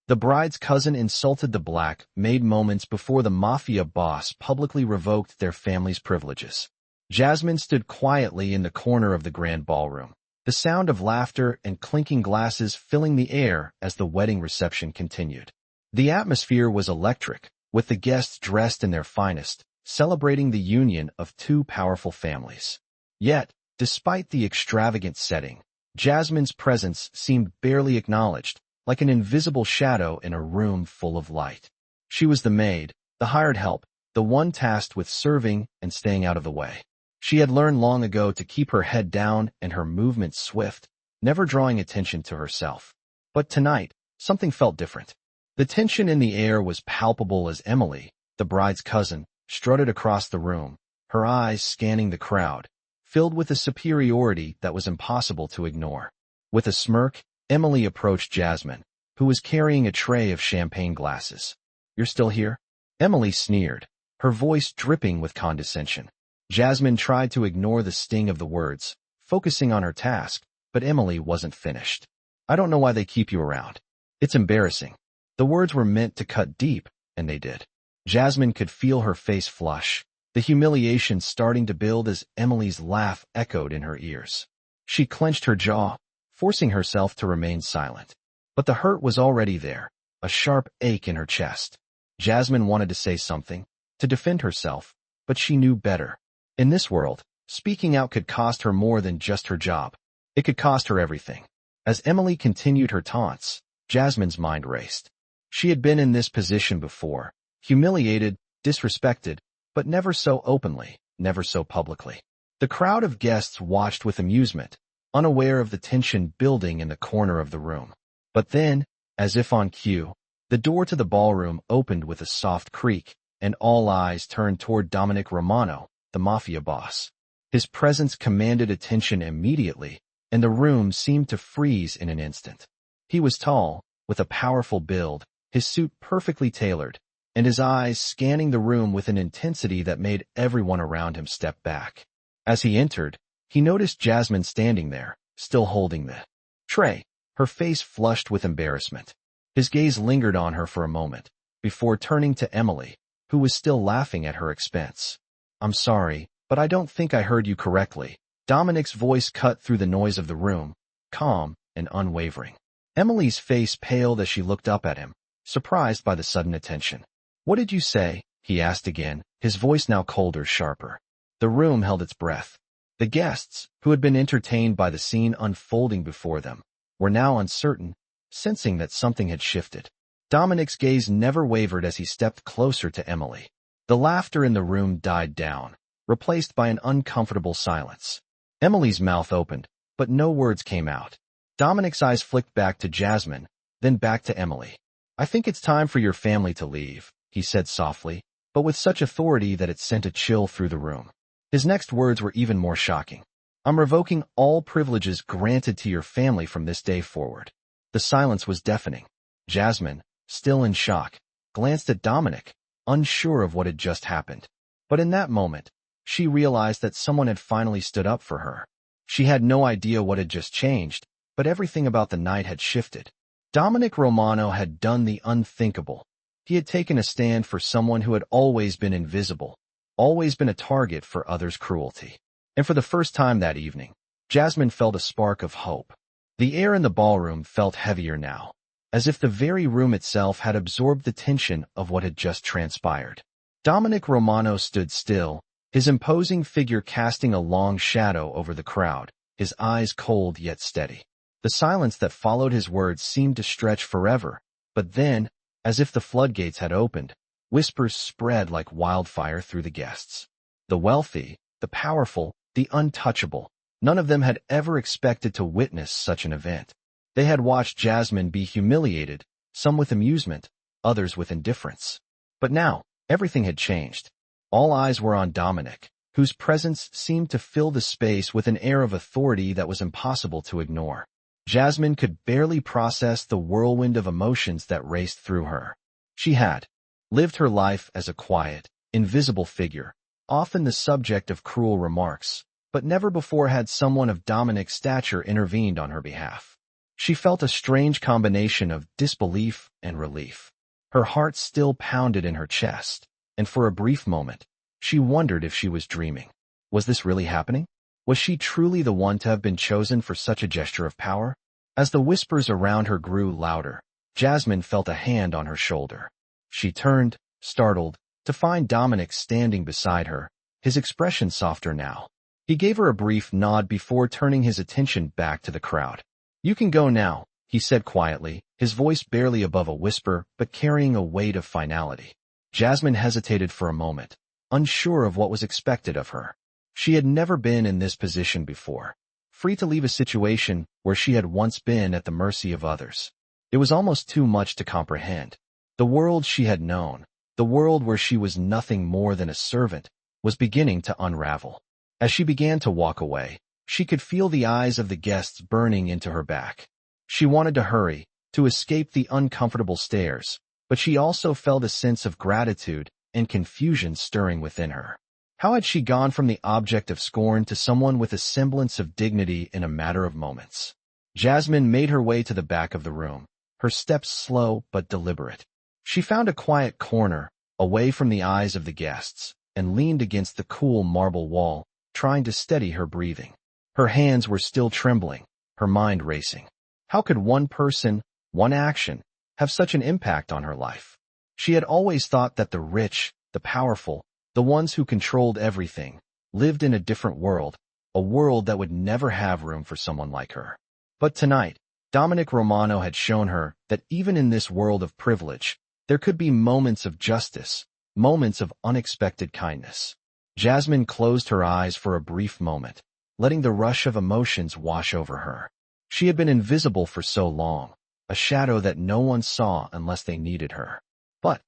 The bride's cousin insulted the black maid moments before the Mafia boss publicly revoked their family's privileges. Jasmine stood quietly in the corner of the grand ballroom, the sound of laughter and clinking glasses filling the air as the wedding reception continued. The atmosphere was electric, with the guests dressed in their finest, celebrating the union of two powerful families. Yet, despite the extravagant setting, Jasmine's presence seemed barely acknowledged, like an invisible shadow in a room full of light. She was the maid, the hired help, the one tasked with serving and staying out of the way. She had learned long ago to keep her head down and her movements swift, never drawing attention to herself. But tonight, something felt different. The tension in the air was palpable as Emily, the bride's cousin, strutted across the room, her eyes scanning the crowd, filled with a superiority that was impossible to ignore. With a smirk, Emily approached Jasmine, who was carrying a tray of champagne glasses. "You're still here?" Emily sneered, her voice dripping with condescension. Jasmine tried to ignore the sting of the words, focusing on her task, but Emily wasn't finished. "I don't know why they keep you around. It's embarrassing." The words were meant to cut deep, and they did. Jasmine could feel her face flush, the humiliation starting to build as Emily's laugh echoed in her ears. She clenched her jaw, forcing herself to remain silent. But the hurt was already there, a sharp ache in her chest. Jasmine wanted to say something, to defend herself, but she knew better. In this world, speaking out could cost her more than just her job. It could cost her everything. As Emily continued her taunts, Jasmine's mind raced. She had been in this position before, humiliated, disrespected, but never so openly, never so publicly. The crowd of guests watched with amusement, unaware of the tension building in the corner of the room. But then, as if on cue, the door to the ballroom opened with a soft creak, and all eyes turned toward Dominic Romano, the Mafia boss. His presence commanded attention immediately, and the room seemed to freeze in an instant. He was tall, with a powerful build, his suit perfectly tailored, and his eyes scanning the room with an intensity that made everyone around him step back. As he entered, he noticed Jasmine standing there, still holding the tray, her face flushed with embarrassment. His gaze lingered on her for a moment, before turning to Emily, who was still laughing at her expense. "I'm sorry, but I don't think I heard you correctly." Dominic's voice cut through the noise of the room, calm and unwavering. Emily's face paled as she looked up at him, surprised by the sudden attention. "What did you say?" he asked again, his voice now colder, sharper. The room held its breath. The guests, who had been entertained by the scene unfolding before them, were now uncertain, sensing that something had shifted. Dominic's gaze never wavered as he stepped closer to Emily. The laughter in the room died down, replaced by an uncomfortable silence. Emily's mouth opened, but no words came out. Dominic's eyes flicked back to Jasmine, then back to Emily. "I think it's time for your family to leave," he said softly, but with such authority that it sent a chill through the room. His next words were even more shocking. "I'm revoking all privileges granted to your family from this day forward." The silence was deafening. Jasmine, still in shock, glanced at Dominic, unsure of what had just happened. But in that moment, she realized that someone had finally stood up for her. She had no idea what had just changed, but everything about the night had shifted. Dominic Romano had done the unthinkable. He had taken a stand for someone who had always been invisible, always been a target for others' cruelty. And for the first time that evening, Jasmine felt a spark of hope. The air in the ballroom felt heavier now, as if the very room itself had absorbed the tension of what had just transpired. Dominic Romano stood still, his imposing figure casting a long shadow over the crowd, his eyes cold yet steady. The silence that followed his words seemed to stretch forever, but then, as if the floodgates had opened, whispers spread like wildfire through the guests. The wealthy, the powerful, the untouchable, none of them had ever expected to witness such an event. They had watched Jasmine be humiliated, some with amusement, others with indifference. But now, everything had changed. All eyes were on Dominic, whose presence seemed to fill the space with an air of authority that was impossible to ignore. Jasmine could barely process the whirlwind of emotions that raced through her. She had lived her life as a quiet, invisible figure, often the subject of cruel remarks, but never before had someone of Dominic's stature intervened on her behalf. She felt a strange combination of disbelief and relief. Her heart still pounded in her chest, and for a brief moment, she wondered if she was dreaming. Was this really happening? Was she truly the one to have been chosen for such a gesture of power? As the whispers around her grew louder, Jasmine felt a hand on her shoulder. She turned, startled, to find Dominic standing beside her, his expression softer now. He gave her a brief nod before turning his attention back to the crowd. "You can go now," he said quietly, his voice barely above a whisper but carrying a weight of finality. Jasmine hesitated for a moment, unsure of what was expected of her. She had never been in this position before, free to leave a situation where she had once been at the mercy of others. It was almost too much to comprehend. The world she had known, the world where she was nothing more than a servant, was beginning to unravel. As she began to walk away, she could feel the eyes of the guests burning into her back. She wanted to hurry, to escape the uncomfortable stares, but she also felt a sense of gratitude and confusion stirring within her. How had she gone from the object of scorn to someone with a semblance of dignity in a matter of moments? Jasmine made her way to the back of the room, her steps slow but deliberate. She found a quiet corner, away from the eyes of the guests, and leaned against the cool marble wall, trying to steady her breathing. Her hands were still trembling, her mind racing. How could one person, one action, have such an impact on her life? She had always thought that the rich, the powerful, the ones who controlled everything, lived in a different world, a world that would never have room for someone like her. But tonight, Dominic Romano had shown her that even in this world of privilege, there could be moments of justice, moments of unexpected kindness. Jasmine closed her eyes for a brief moment, letting the rush of emotions wash over her. She had been invisible for so long, a shadow that no one saw unless they needed her. But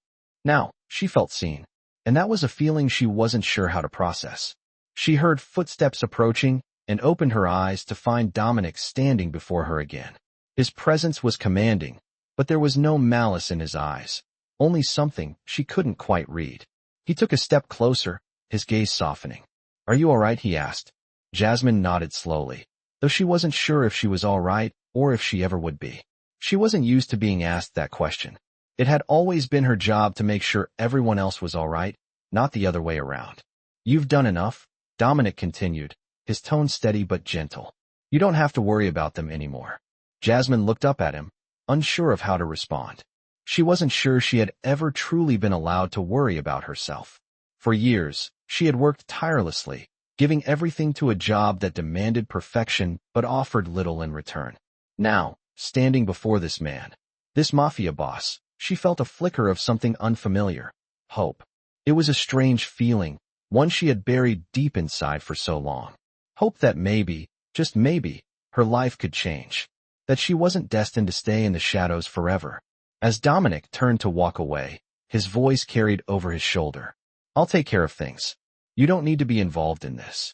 now, she felt seen, and that was a feeling she wasn't sure how to process. She heard footsteps approaching and opened her eyes to find Dominic standing before her again. His presence was commanding, but there was no malice in his eyes, only something she couldn't quite read. He took a step closer, his gaze softening. "Are you all right?" he asked. Jasmine nodded slowly, though she wasn't sure if she was all right or if she ever would be. She wasn't used to being asked that question. It had always been her job to make sure everyone else was all right, not the other way around. "You've done enough," Dominic continued, his tone steady but gentle. "You don't have to worry about them anymore." Jasmine looked up at him, unsure of how to respond. She wasn't sure she had ever truly been allowed to worry about herself. For years, she had worked tirelessly, giving everything to a job that demanded perfection but offered little in return. Now, standing before this man, this mafia boss, she felt a flicker of something unfamiliar. Hope. It was a strange feeling, one she had buried deep inside for so long. Hope that maybe, just maybe, her life could change. That she wasn't destined to stay in the shadows forever. As Dominic turned to walk away, his voice carried over his shoulder. "I'll take care of things. You don't need to be involved in this."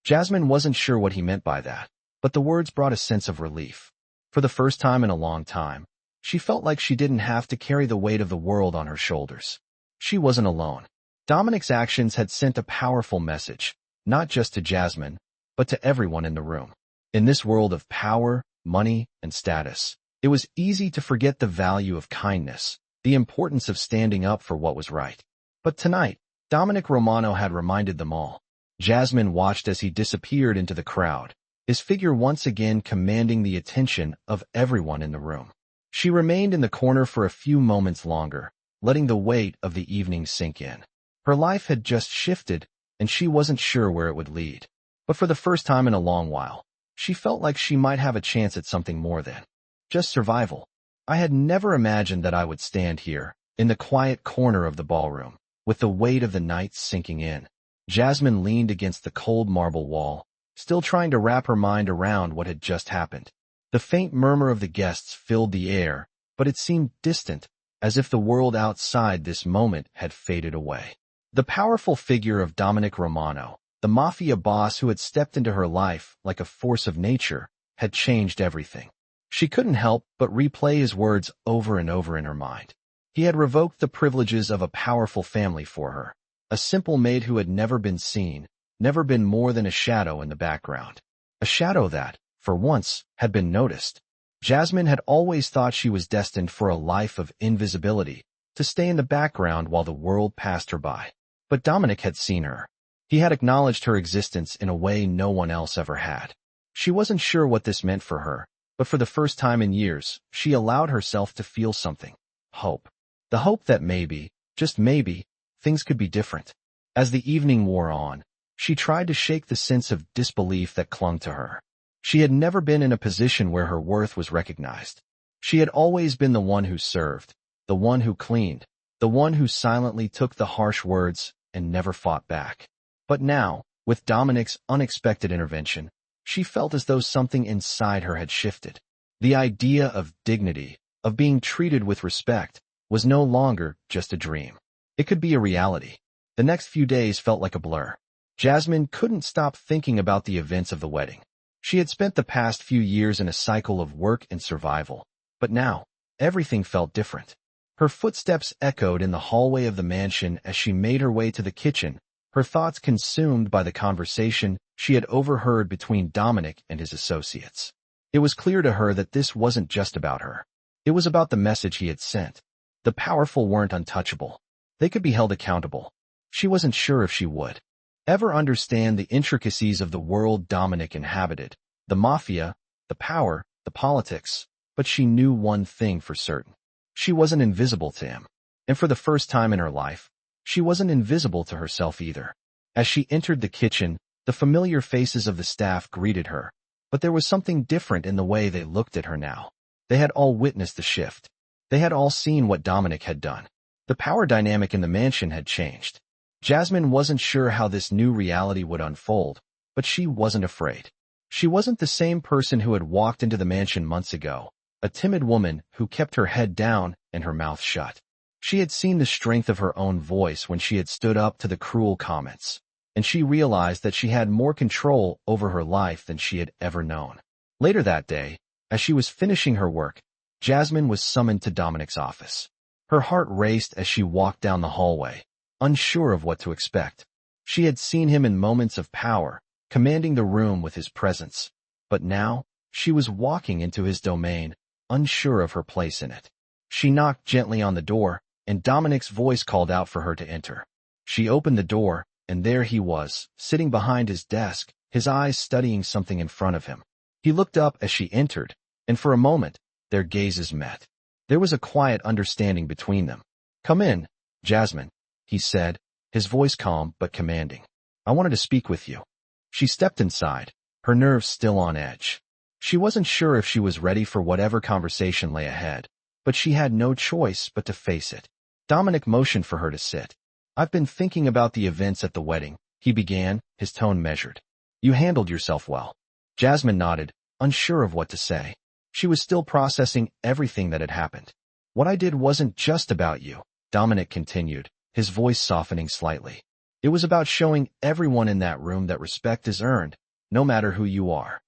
Jasmine wasn't sure what he meant by that, but the words brought a sense of relief. For the first time in a long time, she felt like she didn't have to carry the weight of the world on her shoulders. She wasn't alone. Dominic's actions had sent a powerful message, not just to Jasmine, but to everyone in the room. In this world of power, money, and status, it was easy to forget the value of kindness, the importance of standing up for what was right. But tonight, Dominic Romano had reminded them all. Jasmine watched as he disappeared into the crowd, his figure once again commanding the attention of everyone in the room. She remained in the corner for a few moments longer, letting the weight of the evening sink in. Her life had just shifted, and she wasn't sure where it would lead. But for the first time in a long while, she felt like she might have a chance at something more than just survival. "I had never imagined that I would stand here, in the quiet corner of the ballroom, with the weight of the night sinking in." Jasmine leaned against the cold marble wall, still trying to wrap her mind around what had just happened. The faint murmur of the guests filled the air, but it seemed distant, as if the world outside this moment had faded away. The powerful figure of Dominic Romano, the mafia boss who had stepped into her life like a force of nature, had changed everything. She couldn't help but replay his words over and over in her mind. He had revoked the privileges of a powerful family for her, a simple maid who had never been seen, never been more than a shadow in the background. A shadow that, for once, had been noticed. Jasmine had always thought she was destined for a life of invisibility, to stay in the background while the world passed her by. But Dominic had seen her. He had acknowledged her existence in a way no one else ever had. She wasn't sure what this meant for her, but for the first time in years, she allowed herself to feel something. Hope. The hope that maybe, just maybe, things could be different. As the evening wore on, she tried to shake the sense of disbelief that clung to her. She had never been in a position where her worth was recognized. She had always been the one who served, the one who cleaned, the one who silently took the harsh words and never fought back. But now, with Dominic's unexpected intervention, she felt as though something inside her had shifted. The idea of dignity, of being treated with respect, was no longer just a dream. It could be a reality. The next few days felt like a blur. Jasmine couldn't stop thinking about the events of the wedding. She had spent the past few years in a cycle of work and survival, but now, everything felt different. Her footsteps echoed in the hallway of the mansion as she made her way to the kitchen, her thoughts consumed by the conversation she had overheard between Dominic and his associates. It was clear to her that this wasn't just about her. It was about the message he had sent. The powerful weren't untouchable. They could be held accountable. She wasn't sure if she would ever understand the intricacies of the world Dominic inhabited, the Mafia, the power, the politics, but she knew one thing for certain. She wasn't invisible to him. And for the first time in her life, she wasn't invisible to herself either. As she entered the kitchen, the familiar faces of the staff greeted her, but there was something different in the way they looked at her now. They had all witnessed the shift. They had all seen what Dominic had done. The power dynamic in the mansion had changed. Jasmine wasn't sure how this new reality would unfold, but she wasn't afraid. She wasn't the same person who had walked into the mansion months ago, a timid woman who kept her head down and her mouth shut. She had seen the strength of her own voice when she had stood up to the cruel comments, and she realized that she had more control over her life than she had ever known. Later that day, as she was finishing her work, Jasmine was summoned to Dominic's office. Her heart raced as she walked down the hallway, unsure of what to expect. She had seen him in moments of power, commanding the room with his presence, but now, she was walking into his domain, unsure of her place in it. She knocked gently on the door, and Dominic's voice called out for her to enter. She opened the door, and there he was, sitting behind his desk, his eyes studying something in front of him. He looked up as she entered, and for a moment, their gazes met. There was a quiet understanding between them. "Come in, Jasmine," he said, his voice calm but commanding. "I wanted to speak with you." She stepped inside, her nerves still on edge. She wasn't sure if she was ready for whatever conversation lay ahead, but she had no choice but to face it. Dominic motioned for her to sit. "I've been thinking about the events at the wedding," he began, his tone measured. "You handled yourself well." Jasmine nodded, unsure of what to say. She was still processing everything that had happened. "What I did wasn't just about you," Dominic continued, his voice softening slightly. "It was about showing everyone in that room that respect is earned, no matter who you are."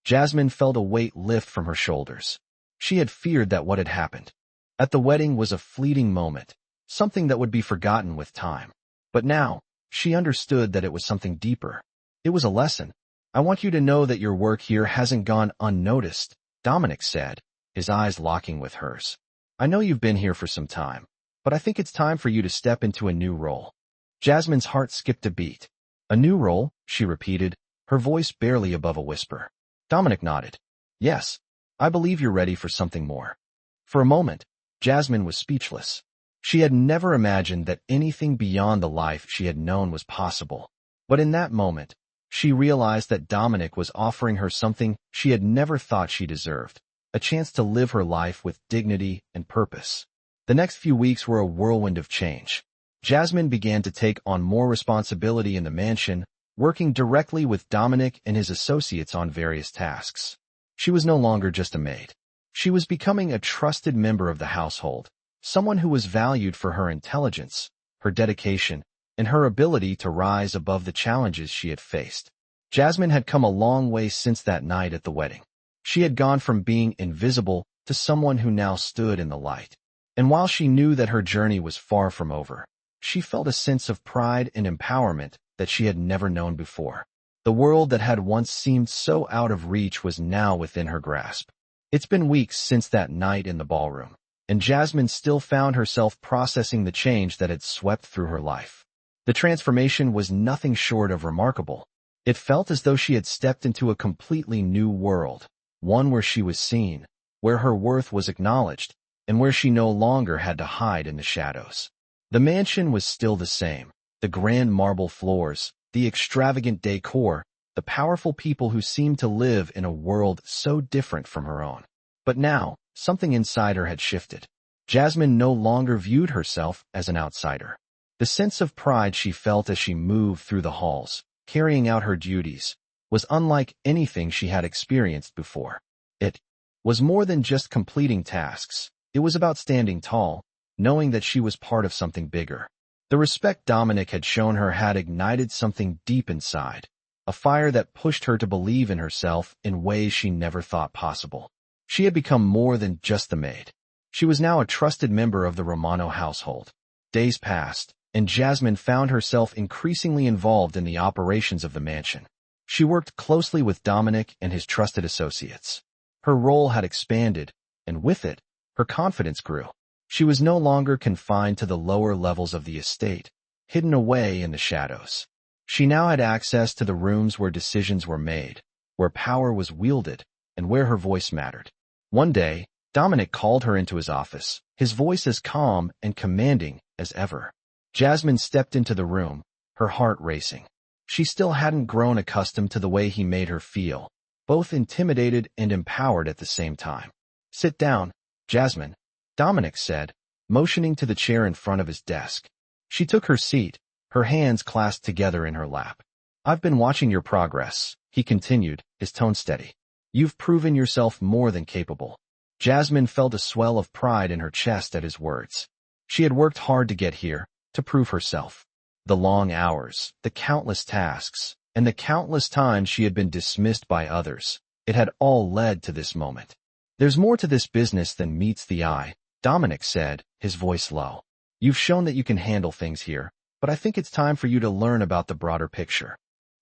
Jasmine felt a weight lift from her shoulders. She had feared that what had happened at the wedding was a fleeting moment, something that would be forgotten with time. But now, she understood that it was something deeper. It was a lesson. "I want you to know that your work here hasn't gone unnoticed," Dominic said, his eyes locking with hers. "I know you've been here for some time, but I think it's time for you to step into a new role." Jasmine's heart skipped a beat. "A new role?" she repeated, her voice barely above a whisper. Dominic nodded. "Yes, I believe you're ready for something more." For a moment, Jasmine was speechless. She had never imagined that anything beyond the life she had known was possible. But in that moment, she realized that Dominic was offering her something she had never thought she deserved, a chance to live her life with dignity and purpose. The next few weeks were a whirlwind of change. Jasmine began to take on more responsibility in the mansion, working directly with Dominic and his associates on various tasks. She was no longer just a maid. She was becoming a trusted member of the household, someone who was valued for her intelligence, her dedication, and her ability to rise above the challenges she had faced. Jasmine had come a long way since that night at the wedding. She had gone from being invisible to someone who now stood in the light. And while she knew that her journey was far from over, she felt a sense of pride and empowerment that she had never known before. The world that had once seemed so out of reach was now within her grasp. It's been weeks since that night in the ballroom, and Jasmine still found herself processing the change that had swept through her life. The transformation was nothing short of remarkable. It felt as though she had stepped into a completely new world, one where she was seen, where her worth was acknowledged, and where she no longer had to hide in the shadows. The mansion was still the same, the grand marble floors, the extravagant decor, the powerful people who seemed to live in a world so different from her own. But now, something inside her had shifted. Jasmine no longer viewed herself as an outsider. The sense of pride she felt as she moved through the halls, carrying out her duties, was unlike anything she had experienced before. It was more than just completing tasks. It was about standing tall, knowing that she was part of something bigger. The respect Dominic had shown her had ignited something deep inside, a fire that pushed her to believe in herself in ways she never thought possible. She had become more than just the maid. She was now a trusted member of the Romano household. Days passed, and Jasmine found herself increasingly involved in the operations of the mansion. She worked closely with Dominic and his trusted associates. Her role had expanded, and with it, her confidence grew. She was no longer confined to the lower levels of the estate, hidden away in the shadows. She now had access to the rooms where decisions were made, where power was wielded, and where her voice mattered. One day, Dominic called her into his office, his voice as calm and commanding as ever. Jasmine stepped into the room, her heart racing. She still hadn't grown accustomed to the way he made her feel, both intimidated and empowered at the same time. "Sit down, Jasmine," Dominic said, motioning to the chair in front of his desk. She took her seat, her hands clasped together in her lap. "I've been watching your progress," he continued, his tone steady. "You've proven yourself more than capable." Jasmine felt a swell of pride in her chest at his words. She had worked hard to get here, to prove herself. The long hours, the countless tasks, and the countless times she had been dismissed by others, it had all led to this moment. "There's more to this business than meets the eye," Dominic said, his voice low. "You've shown that you can handle things here, but I think it's time for you to learn about the broader picture."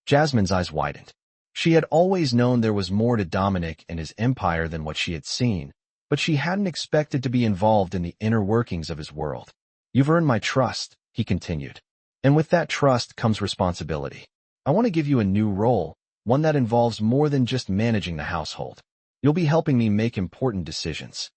Jasmine's eyes widened. She had always known there was more to Dominic and his empire than what she had seen, but she hadn't expected to be involved in the inner workings of his world. "You've earned my trust," he continued. "And with that trust comes responsibility. I want to give you a new role, one that involves more than just managing the household. You'll be helping me make important decisions."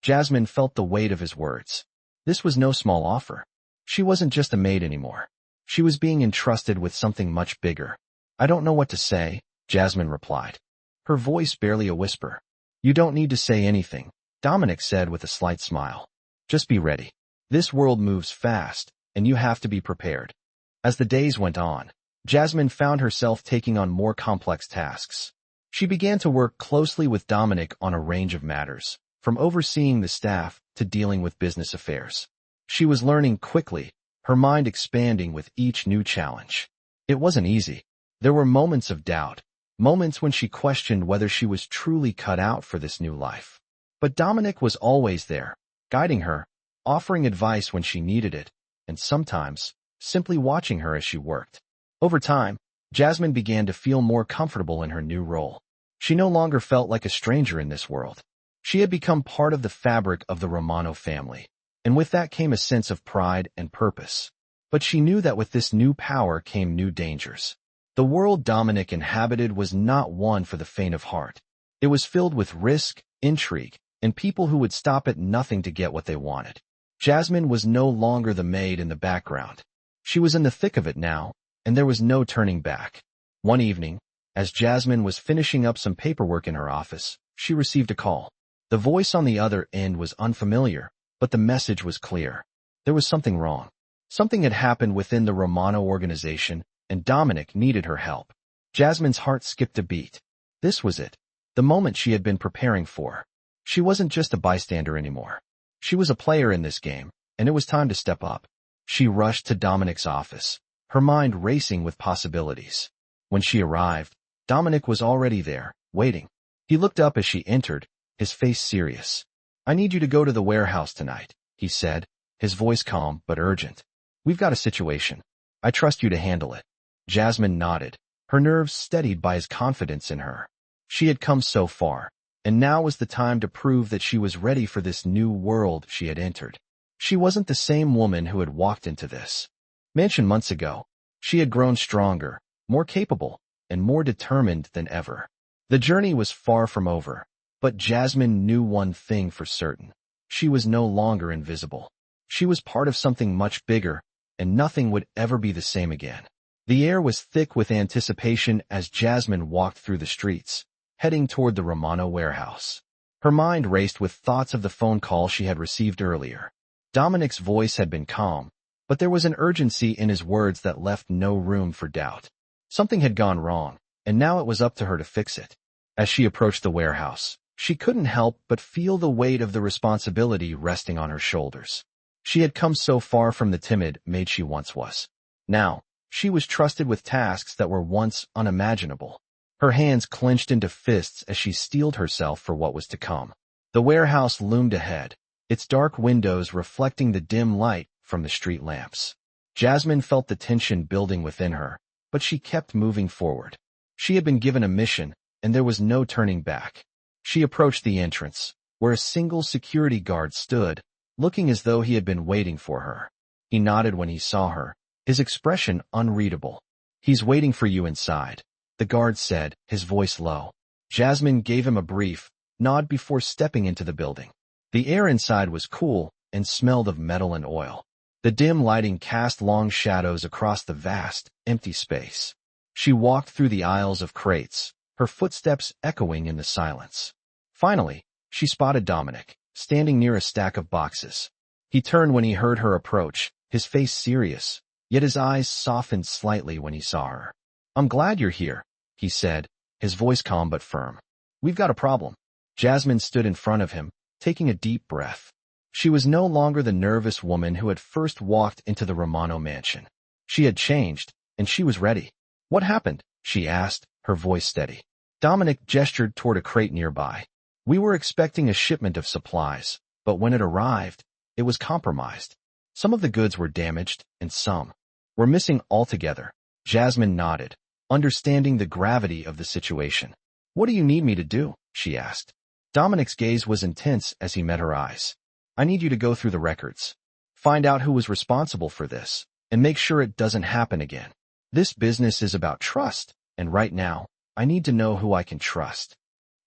Jasmine felt the weight of his words. This was no small offer. She wasn't just a maid anymore. She was being entrusted with something much bigger. "I don't know what to say," Jasmine replied, her voice barely a whisper. "You don't need to say anything," Dominic said with a slight smile. "Just be ready. This world moves fast, and you have to be prepared." As the days went on, Jasmine found herself taking on more complex tasks. She began to work closely with Dominic on a range of matters, from overseeing the staff to dealing with business affairs. She was learning quickly, her mind expanding with each new challenge. It wasn't easy. There were moments of doubt, moments when she questioned whether she was truly cut out for this new life. But Dominic was always there, guiding her, offering advice when she needed it, and sometimes, simply watching her as she worked. Over time, Jasmine began to feel more comfortable in her new role. She no longer felt like a stranger in this world. She had become part of the fabric of the Romano family, and with that came a sense of pride and purpose. But she knew that with this new power came new dangers. The world Dominic inhabited was not one for the faint of heart. It was filled with risk, intrigue, and people who would stop at nothing to get what they wanted. Jasmine was no longer the maid in the background. She was in the thick of it now, and there was no turning back. One evening, as Jasmine was finishing up some paperwork in her office, she received a call. The voice on the other end was unfamiliar, but the message was clear. There was something wrong. Something had happened within the Romano organization, and Dominic needed her help. Jasmine's heart skipped a beat. This was it, the moment she had been preparing for. She wasn't just a bystander anymore. She was a player in this game, and it was time to step up. She rushed to Dominic's office, her mind racing with possibilities. When she arrived, Dominic was already there, waiting. He looked up as she entered, his face serious. "I need you to go to the warehouse tonight," he said, his voice calm but urgent. "We've got a situation. I trust you to handle it." Jasmine nodded, her nerves steadied by his confidence in her. She had come so far, and now was the time to prove that she was ready for this new world she had entered. She wasn't the same woman who had walked into this mansion months ago. She had grown stronger, more capable, and more determined than ever. The journey was far from over, but Jasmine knew one thing for certain. She was no longer invisible. She was part of something much bigger, and nothing would ever be the same again. The air was thick with anticipation as Jasmine walked through the streets, heading toward the Romano warehouse. Her mind raced with thoughts of the phone call she had received earlier. Dominic's voice had been calm, but there was an urgency in his words that left no room for doubt. Something had gone wrong, and now it was up to her to fix it. As she approached the warehouse, she couldn't help but feel the weight of the responsibility resting on her shoulders. She had come so far from the timid maid she once was. Now, she was trusted with tasks that were once unimaginable. Her hands clenched into fists as she steeled herself for what was to come. The warehouse loomed ahead, its dark windows reflecting the dim light from the street lamps. Jasmine felt the tension building within her, but she kept moving forward. She had been given a mission, and there was no turning back. She approached the entrance, where a single security guard stood, looking as though he had been waiting for her. He nodded when he saw her, his expression unreadable. "He's waiting for you inside," the guard said, his voice low. Jasmine gave him a brief nod before stepping into the building. The air inside was cool and smelled of metal and oil. The dim lighting cast long shadows across the vast, empty space. She walked through the aisles of crates, her footsteps echoing in the silence. Finally, she spotted Dominic, standing near a stack of boxes. He turned when he heard her approach, his face serious, yet his eyes softened slightly when he saw her. "I'm glad you're here," he said, his voice calm but firm. "We've got a problem." Jasmine stood in front of him, taking a deep breath. She was no longer the nervous woman who had first walked into the Romano mansion. She had changed, and she was ready. "What happened?" she asked, her voice steady. Dominic gestured toward a crate nearby. "We were expecting a shipment of supplies, but when it arrived, it was compromised. Some of the goods were damaged, and some were missing altogether." Jasmine nodded, understanding the gravity of the situation. "What do you need me to do?" she asked. Dominic's gaze was intense as he met her eyes. "I need you to go through the records. Find out who was responsible for this, and make sure it doesn't happen again. This business is about trust, and right now, I need to know who I can trust."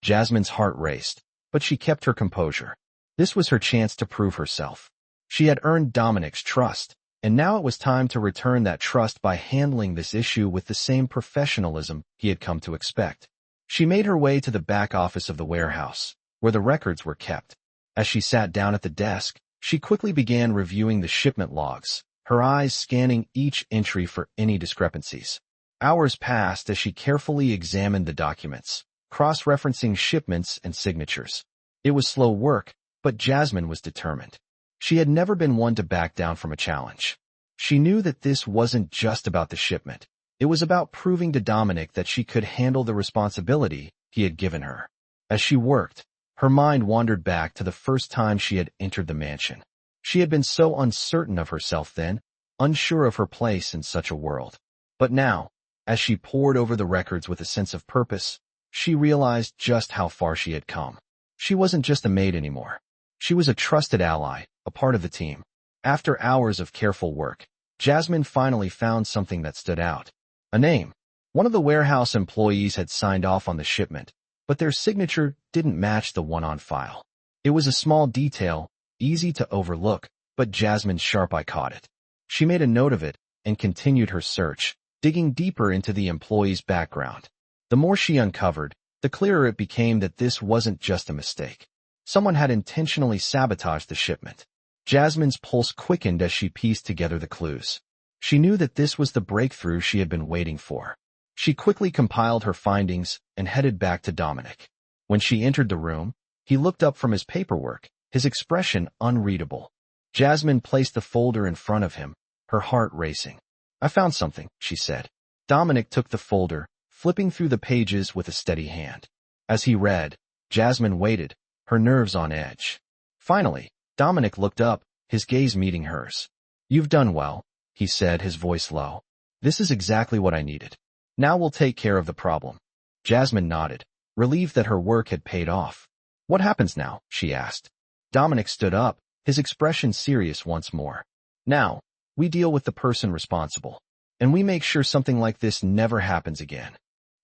Jasmine's heart raced, but she kept her composure. This was her chance to prove herself. She had earned Dominic's trust, and now it was time to return that trust by handling this issue with the same professionalism he had come to expect. She made her way to the back office of the warehouse, where the records were kept. As she sat down at the desk, she quickly began reviewing the shipment logs, her eyes scanning each entry for any discrepancies. Hours passed as she carefully examined the documents, cross-referencing shipments and signatures. It was slow work, but Jasmine was determined. She had never been one to back down from a challenge. She knew that this wasn't just about the shipment. It was about proving to Dominic that she could handle the responsibility he had given her. As she worked, her mind wandered back to the first time she had entered the mansion. She had been so uncertain of herself then, unsure of her place in such a world. But now, as she pored over the records with a sense of purpose, she realized just how far she had come. She wasn't just a maid anymore. She was a trusted ally, a part of the team. After hours of careful work, Jasmine finally found something that stood out. A name. One of the warehouse employees had signed off on the shipment, but their signature didn't match the one on file. It was a small detail, easy to overlook, but Jasmine's sharp eye caught it. She made a note of it and continued her search, digging deeper into the employee's background. The more she uncovered, the clearer it became that this wasn't just a mistake. Someone had intentionally sabotaged the shipment. Jasmine's pulse quickened as she pieced together the clues. She knew that this was the breakthrough she had been waiting for. She quickly compiled her findings and headed back to Dominic. When she entered the room, he looked up from his paperwork, his expression unreadable. Jasmine placed the folder in front of him, her heart racing. "I found something," she said. Dominic took the folder, flipping through the pages with a steady hand. As he read, Jasmine waited, her nerves on edge. Finally, Dominic looked up, his gaze meeting hers. "You've done well," he said, his voice low. "This is exactly what I needed. Now we'll take care of the problem." Jasmine nodded, relieved that her work had paid off. What happens now? She asked. Dominic stood up, his expression serious once more. Now, we deal with the person responsible, and we make sure something like this never happens again.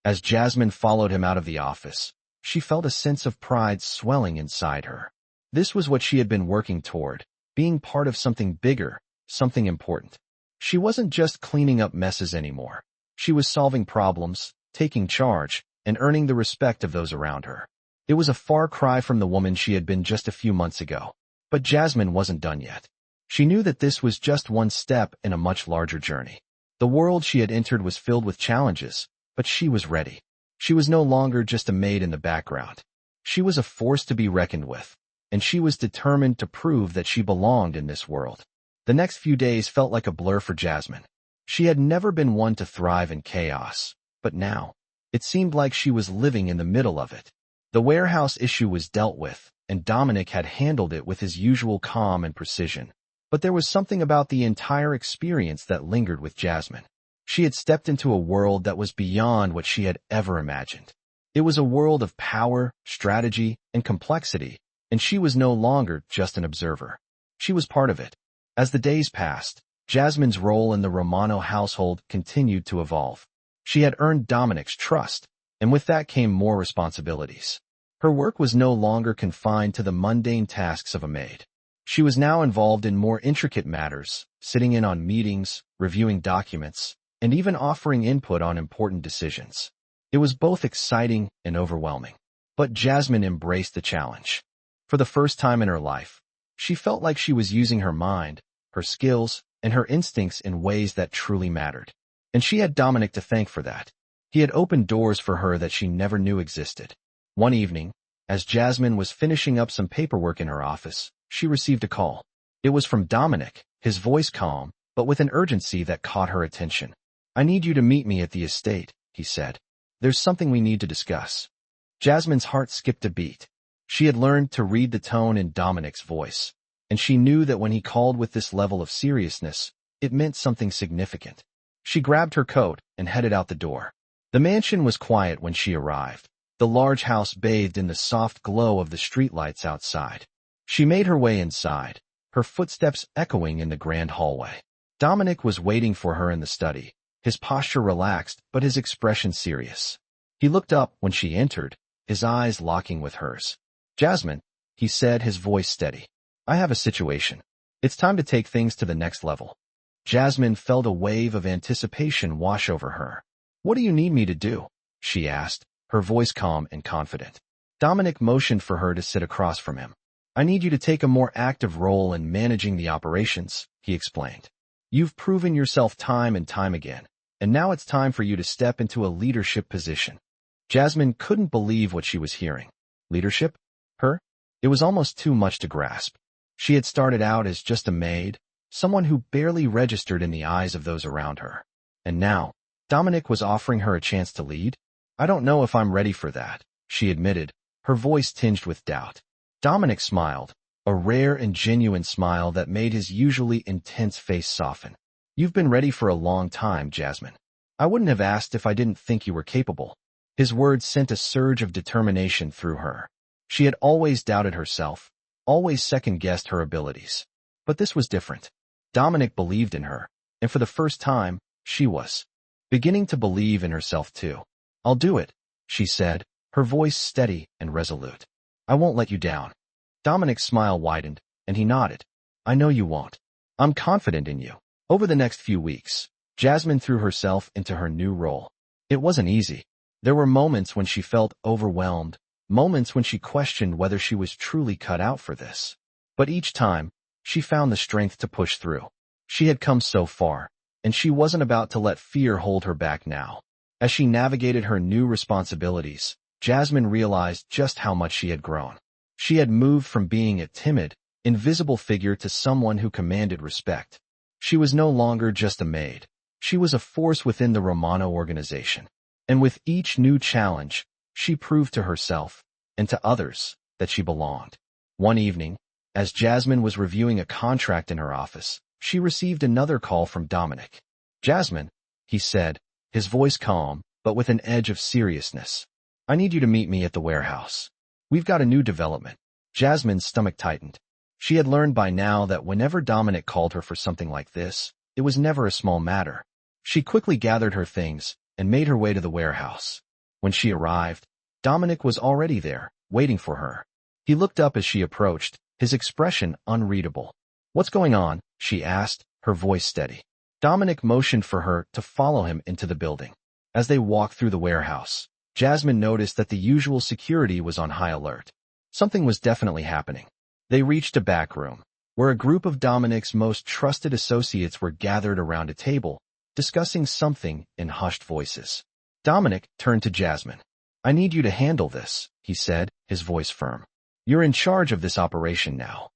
As Jasmine followed him out of the office, she felt a sense of pride swelling inside her. This was what she had been working toward, being part of something bigger, something important. She wasn't just cleaning up messes anymore. She was solving problems, taking charge, and earning the respect of those around her. It was a far cry from the woman she had been just a few months ago. But Jasmine wasn't done yet. She knew that this was just one step in a much larger journey. The world she had entered was filled with challenges, but she was ready. She was no longer just a maid in the background. She was a force to be reckoned with, and she was determined to prove that she belonged in this world. The next few days felt like a blur for Jasmine. She had never been one to thrive in chaos, but now, it seemed like she was living in the middle of it. The warehouse issue was dealt with, and Dominic had handled it with his usual calm and precision. But there was something about the entire experience that lingered with Jasmine. She had stepped into a world that was beyond what she had ever imagined. It was a world of power, strategy, and complexity, and she was no longer just an observer. She was part of it. As the days passed, Jasmine's role in the Romano household continued to evolve. She had earned Dominic's trust, and with that came more responsibilities. Her work was no longer confined to the mundane tasks of a maid. She was now involved in more intricate matters, sitting in on meetings, reviewing documents, and even offering input on important decisions. It was both exciting and overwhelming. But Jasmine embraced the challenge. For the first time in her life, she felt like she was using her mind, her skills, and her instincts in ways that truly mattered. And she had Dominic to thank for that. He had opened doors for her that she never knew existed. One evening, as Jasmine was finishing up some paperwork in her office, she received a call. It was from Dominic, his voice calm, but with an urgency that caught her attention. "I need you to meet me at the estate," he said. "There's something we need to discuss." Jasmine's heart skipped a beat. She had learned to read the tone in Dominic's voice, and she knew that when he called with this level of seriousness, it meant something significant. She grabbed her coat and headed out the door. The mansion was quiet when she arrived, the large house bathed in the soft glow of the streetlights outside. She made her way inside, her footsteps echoing in the grand hallway. Dominic was waiting for her in the study, his posture relaxed but his expression serious. He looked up when she entered, his eyes locking with hers. "Jasmine," he said, his voice steady. "I have a situation. It's time to take things to the next level." Jasmine felt a wave of anticipation wash over her. "What do you need me to do?" she asked, her voice calm and confident. Dominic motioned for her to sit across from him. "I need you to take a more active role in managing the operations," he explained. "You've proven yourself time and time again, and now it's time for you to step into a leadership position." Jasmine couldn't believe what she was hearing. Leadership? Her? It was almost too much to grasp. She had started out as just a maid, someone who barely registered in the eyes of those around her. And now, Dominic was offering her a chance to lead? "I don't know if I'm ready for that," she admitted, her voice tinged with doubt. Dominic smiled, a rare and genuine smile that made his usually intense face soften. "You've been ready for a long time, Jasmine. I wouldn't have asked if I didn't think you were capable." His words sent a surge of determination through her. She had always doubted herself, always second-guessed her abilities. But this was different. Dominic believed in her, and for the first time, she was beginning to believe in herself too. "I'll do it," she said, her voice steady and resolute. "I won't let you down." Dominic's smile widened, and he nodded. "I know you won't. I'm confident in you." Over the next few weeks, Jasmine threw herself into her new role. It wasn't easy. There were moments when she felt overwhelmed, moments when she questioned whether she was truly cut out for this. But each time, she found the strength to push through. She had come so far, and she wasn't about to let fear hold her back now. As she navigated her new responsibilities, Jasmine realized just how much she had grown. She had moved from being a timid, invisible figure to someone who commanded respect. She was no longer just a maid. She was a force within the Romano organization. And with each new challenge, she proved to herself, and to others, that she belonged. One evening, as Jasmine was reviewing a contract in her office, she received another call from Dominic. "Jasmine," he said, his voice calm, but with an edge of seriousness. "I need you to meet me at the warehouse." We've got a new development. Jasmine's stomach tightened. She had learned by now that whenever Dominic called her for something like this, it was never a small matter. She quickly gathered her things and made her way to the warehouse. When she arrived, Dominic was already there, waiting for her. He looked up as she approached, his expression unreadable. "What's going on?" she asked, her voice steady. Dominic motioned for her to follow him into the building. As they walked through the warehouse, Jasmine noticed that the usual security was on high alert. Something was definitely happening. They reached a back room, where a group of Dominic's most trusted associates were gathered around a table, discussing something in hushed voices. Dominic turned to Jasmine. "I need you to handle this," he said, his voice firm. "You're in charge of this operation now."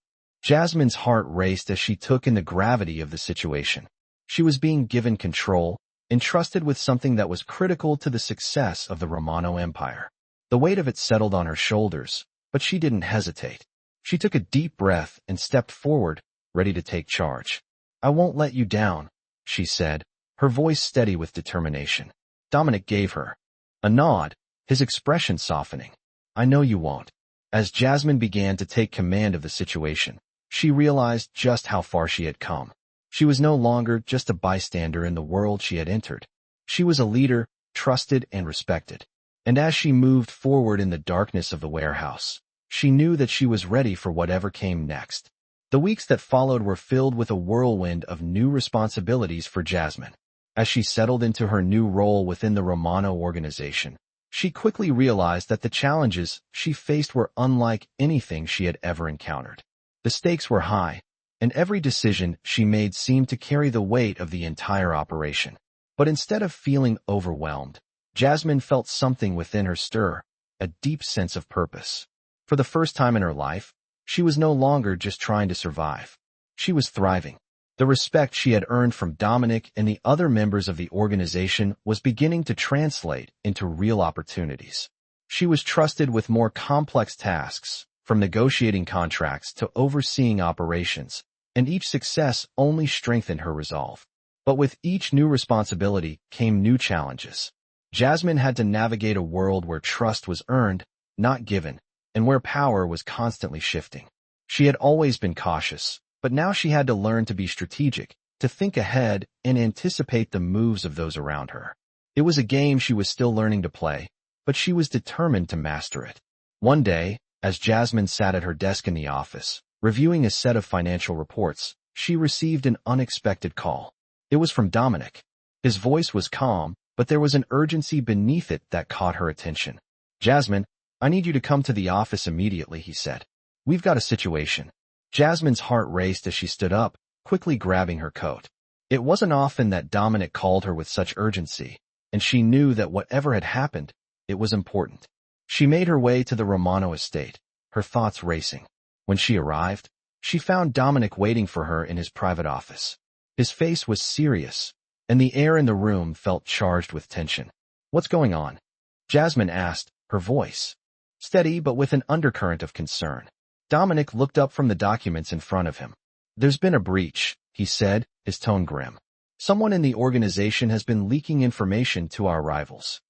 Jasmine's heart raced as she took in the gravity of the situation. She was being given control, entrusted with something that was critical to the success of the Romano Empire. The weight of it settled on her shoulders, but she didn't hesitate. She took a deep breath and stepped forward, ready to take charge. "I won't let you down," she said, her voice steady with determination. Dominic gave her a nod, his expression softening. "I know you won't." As Jasmine began to take command of the situation, she realized just how far she had come. She was no longer just a bystander in the world she had entered. She was a leader, trusted and respected. And as she moved forward in the darkness of the warehouse, she knew that she was ready for whatever came next. The weeks that followed were filled with a whirlwind of new responsibilities for Jasmine. As she settled into her new role within the Romano organization, she quickly realized that the challenges she faced were unlike anything she had ever encountered. The stakes were high, and every decision she made seemed to carry the weight of the entire operation. But instead of feeling overwhelmed, Jasmine felt something within her stir, a deep sense of purpose. For the first time in her life, she was no longer just trying to survive. She was thriving. The respect she had earned from Dominic and the other members of the organization was beginning to translate into real opportunities. She was trusted with more complex tasks, from negotiating contracts to overseeing operations, and each success only strengthened her resolve. But with each new responsibility came new challenges. Jasmine had to navigate a world where trust was earned, not given, and where power was constantly shifting. She had always been cautious, but now she had to learn to be strategic, to think ahead and anticipate the moves of those around her. It was a game she was still learning to play, but she was determined to master it. One day, as Jasmine sat at her desk in the office, reviewing a set of financial reports, she received an unexpected call. It was from Dominic. His voice was calm, but there was an urgency beneath it that caught her attention. "Jasmine, I need you to come to the office immediately," he said. "We've got a situation." Jasmine's heart raced as she stood up, quickly grabbing her coat. It wasn't often that Dominic called her with such urgency, and she knew that whatever had happened, it was important. She made her way to the Romano estate, her thoughts racing. When she arrived, she found Dominic waiting for her in his private office. His face was serious, and the air in the room felt charged with tension. "What's going on?" Jasmine asked, her voice steady but with an undercurrent of concern. Dominic looked up from the documents in front of him. "There's been a breach," he said, his tone grim. "Someone in the organization has been leaking information to our rivals."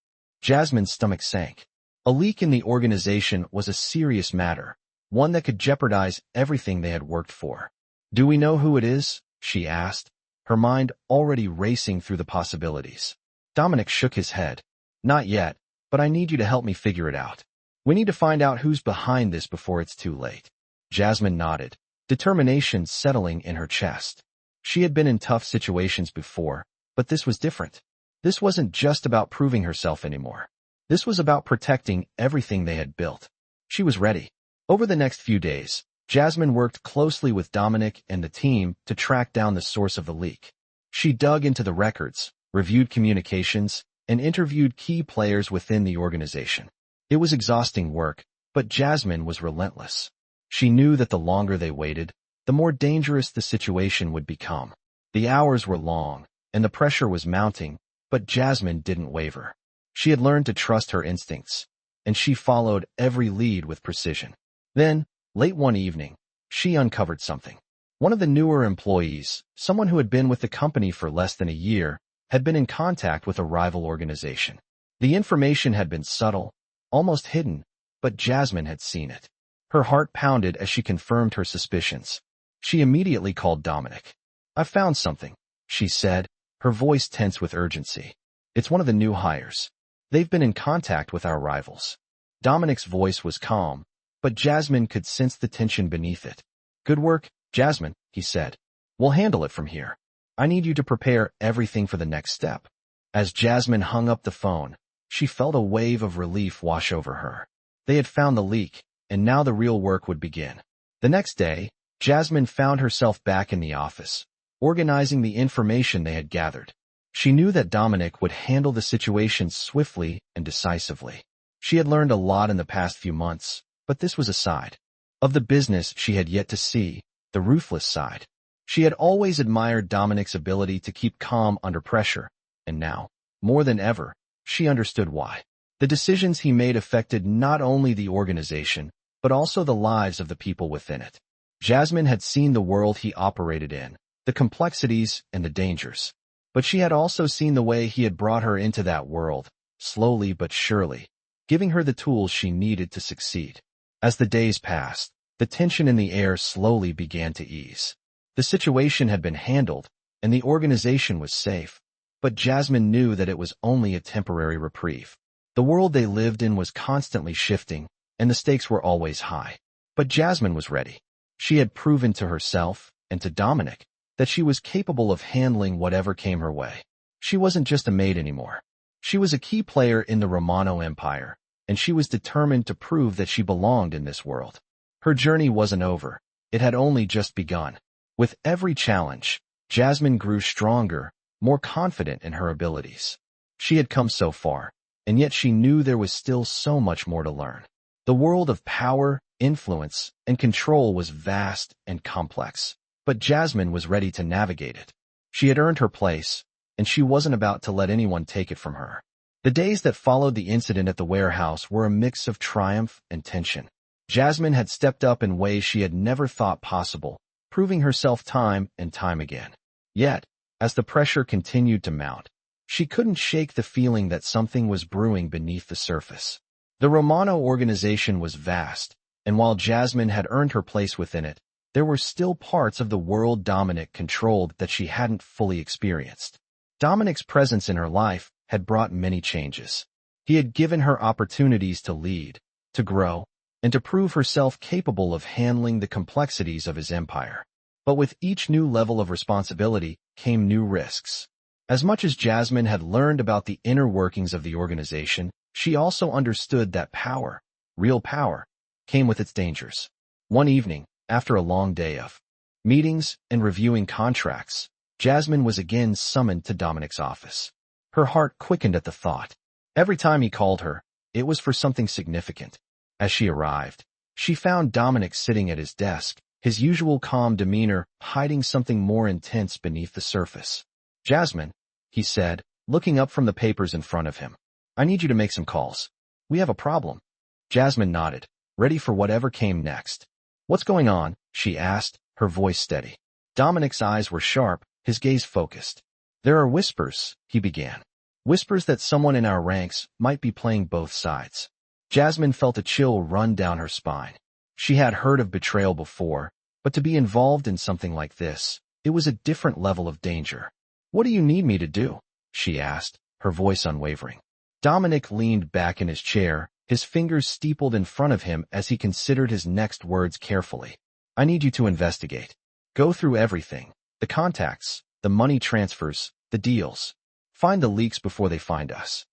Jasmine's stomach sank. A leak in the organization was a serious matter, one that could jeopardize everything they had worked for. "Do we know who it is?" she asked, her mind already racing through the possibilities. Dominic shook his head. "Not yet, but I need you to help me figure it out. We need to find out who's behind this before it's too late." Jasmine nodded, determination settling in her chest. She had been in tough situations before, but this was different. This wasn't just about proving herself anymore. This was about protecting everything they had built. She was ready. Over the next few days, Jasmine worked closely with Dominic and the team to track down the source of the leak. She dug into the records, reviewed communications, and interviewed key players within the organization. It was exhausting work, but Jasmine was relentless. She knew that the longer they waited, the more dangerous the situation would become. The hours were long, and the pressure was mounting, but Jasmine didn't waver. She had learned to trust her instincts, and she followed every lead with precision. Then, late one evening, she uncovered something. One of the newer employees, someone who had been with the company for less than a year, had been in contact with a rival organization. The information had been subtle, almost hidden, but Jasmine had seen it. Her heart pounded as she confirmed her suspicions. She immediately called Dominic. "I found something," she said, her voice tense with urgency. "It's one of the new hires. They've been in contact with our rivals." Dominic's voice was calm, but Jasmine could sense the tension beneath it. "Good work, Jasmine," he said. "We'll handle it from here. I need you to prepare everything for the next step." As Jasmine hung up the phone, she felt a wave of relief wash over her. They had found the leak, and now the real work would begin. The next day, Jasmine found herself back in the office, organizing the information they had gathered. She knew that Dominic would handle the situation swiftly and decisively. She had learned a lot in the past few months, but this was a side of the business she had yet to see, the ruthless side. She had always admired Dominic's ability to keep calm under pressure, and now, more than ever, she understood why. The decisions he made affected not only the organization, but also the lives of the people within it. Jasmine had seen the world he operated in, the complexities and the dangers. But she had also seen the way he had brought her into that world, slowly but surely, giving her the tools she needed to succeed. As the days passed, the tension in the air slowly began to ease. The situation had been handled, and the organization was safe, but Jasmine knew that it was only a temporary reprieve. The world they lived in was constantly shifting, and the stakes were always high. But Jasmine was ready. She had proven to herself, and to Dominic, that she was capable of handling whatever came her way. She wasn't just a maid anymore. She was a key player in the Romano Empire, and she was determined to prove that she belonged in this world. Her journey wasn't over. It had only just begun. With every challenge, Jasmine grew stronger, more confident in her abilities. She had come so far, and yet she knew there was still so much more to learn. The world of power, influence, and control was vast and complex, but Jasmine was ready to navigate it. She had earned her place, and she wasn't about to let anyone take it from her. The days that followed the incident at the warehouse were a mix of triumph and tension. Jasmine had stepped up in ways she had never thought possible, proving herself time and time again. Yet, as the pressure continued to mount, she couldn't shake the feeling that something was brewing beneath the surface. The Romano organization was vast, and while Jasmine had earned her place within it, there were still parts of the world Dominic controlled that she hadn't fully experienced. Dominic's presence in her life had brought many changes. He had given her opportunities to lead, to grow, and to prove herself capable of handling the complexities of his empire. But with each new level of responsibility came new risks. As much as Jasmine had learned about the inner workings of the organization, she also understood that power, real power, came with its dangers. One evening, after a long day of meetings and reviewing contracts, Jasmine was again summoned to Dominic's office. Her heart quickened at the thought. Every time he called her, it was for something significant. As she arrived, she found Dominic sitting at his desk, his usual calm demeanor hiding something more intense beneath the surface. "Jasmine," he said, looking up from the papers in front of him. "I need you to make some calls. We have a problem." Jasmine nodded, ready for whatever came next. "What's going on?" she asked, her voice steady. Dominic's eyes were sharp, his gaze focused. "There are whispers," he began. "Whispers that someone in our ranks might be playing both sides." Jasmine felt a chill run down her spine. She had heard of betrayal before, but to be involved in something like this, it was a different level of danger. "What do you need me to do?" she asked, her voice unwavering. Dominic leaned back in his chair, his fingers steepled in front of him as he considered his next words carefully. "I need you to investigate. Go through everything. The contacts, the money transfers, the deals. Find the leaks before they find us."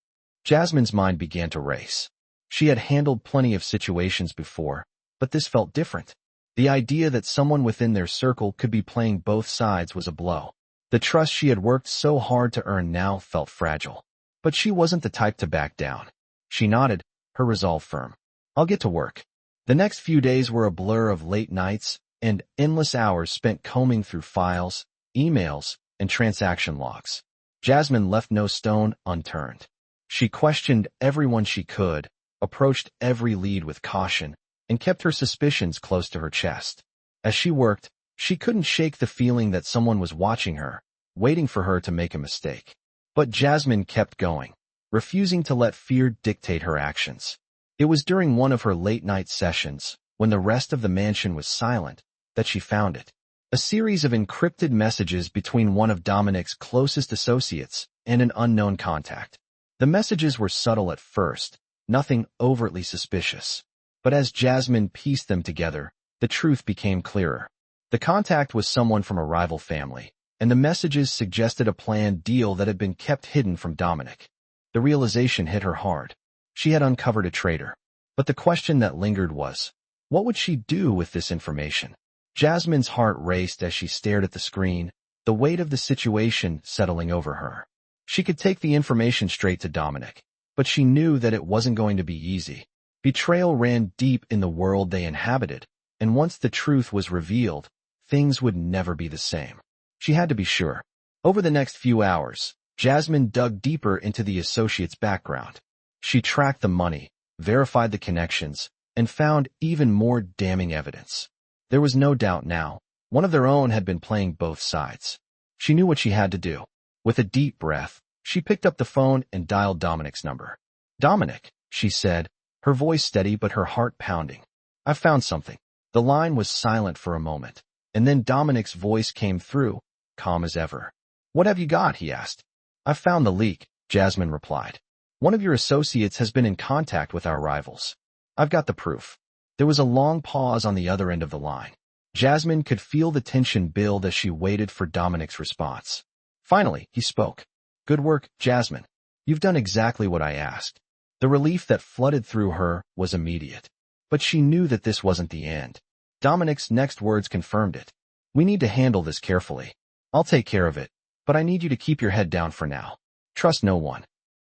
Jasmine's mind began to race. She had handled plenty of situations before, but this felt different. The idea that someone within their circle could be playing both sides was a blow. The trust she had worked so hard to earn now felt fragile. But she wasn't the type to back down. She nodded, her resolve firm. "I'll get to work." The next few days were a blur of late nights and endless hours spent combing through files, emails, and transaction logs. Jasmine left no stone unturned. She questioned everyone she could, approached every lead with caution, and kept her suspicions close to her chest. As she worked, she couldn't shake the feeling that someone was watching her, waiting for her to make a mistake. But Jasmine kept going, refusing to let fear dictate her actions. It was during one of her late-night sessions, when the rest of the mansion was silent, that she found it. A series of encrypted messages between one of Dominic's closest associates and an unknown contact. The messages were subtle at first, nothing overtly suspicious. But as Jasmine pieced them together, the truth became clearer. The contact was someone from a rival family, and the messages suggested a planned deal that had been kept hidden from Dominic. The realization hit her hard. She had uncovered a traitor. But the question that lingered was, what would she do with this information? Jasmine's heart raced as she stared at the screen, the weight of the situation settling over her. She could take the information straight to Dominic, but she knew that it wasn't going to be easy. Betrayal ran deep in the world they inhabited, and once the truth was revealed, things would never be the same. She had to be sure. Over the next few hours, Jasmine dug deeper into the associate's background. She tracked the money, verified the connections, and found even more damning evidence. There was no doubt now, one of their own had been playing both sides. She knew what she had to do. With a deep breath, she picked up the phone and dialed Dominic's number. "Dominic," she said, her voice steady but her heart pounding. "I found something." The line was silent for a moment, and then Dominic's voice came through, calm as ever. "What have you got?" he asked. "I found the leak," Jasmine replied. "One of your associates has been in contact with our rivals. I've got the proof." There was a long pause on the other end of the line. Jasmine could feel the tension build as she waited for Dominic's response. Finally, he spoke. "Good work, Jasmine. You've done exactly what I asked." The relief that flooded through her was immediate. But she knew that this wasn't the end. Dominic's next words confirmed it. "We need to handle this carefully. I'll take care of it, but I need you to keep your head down for now. Trust no one."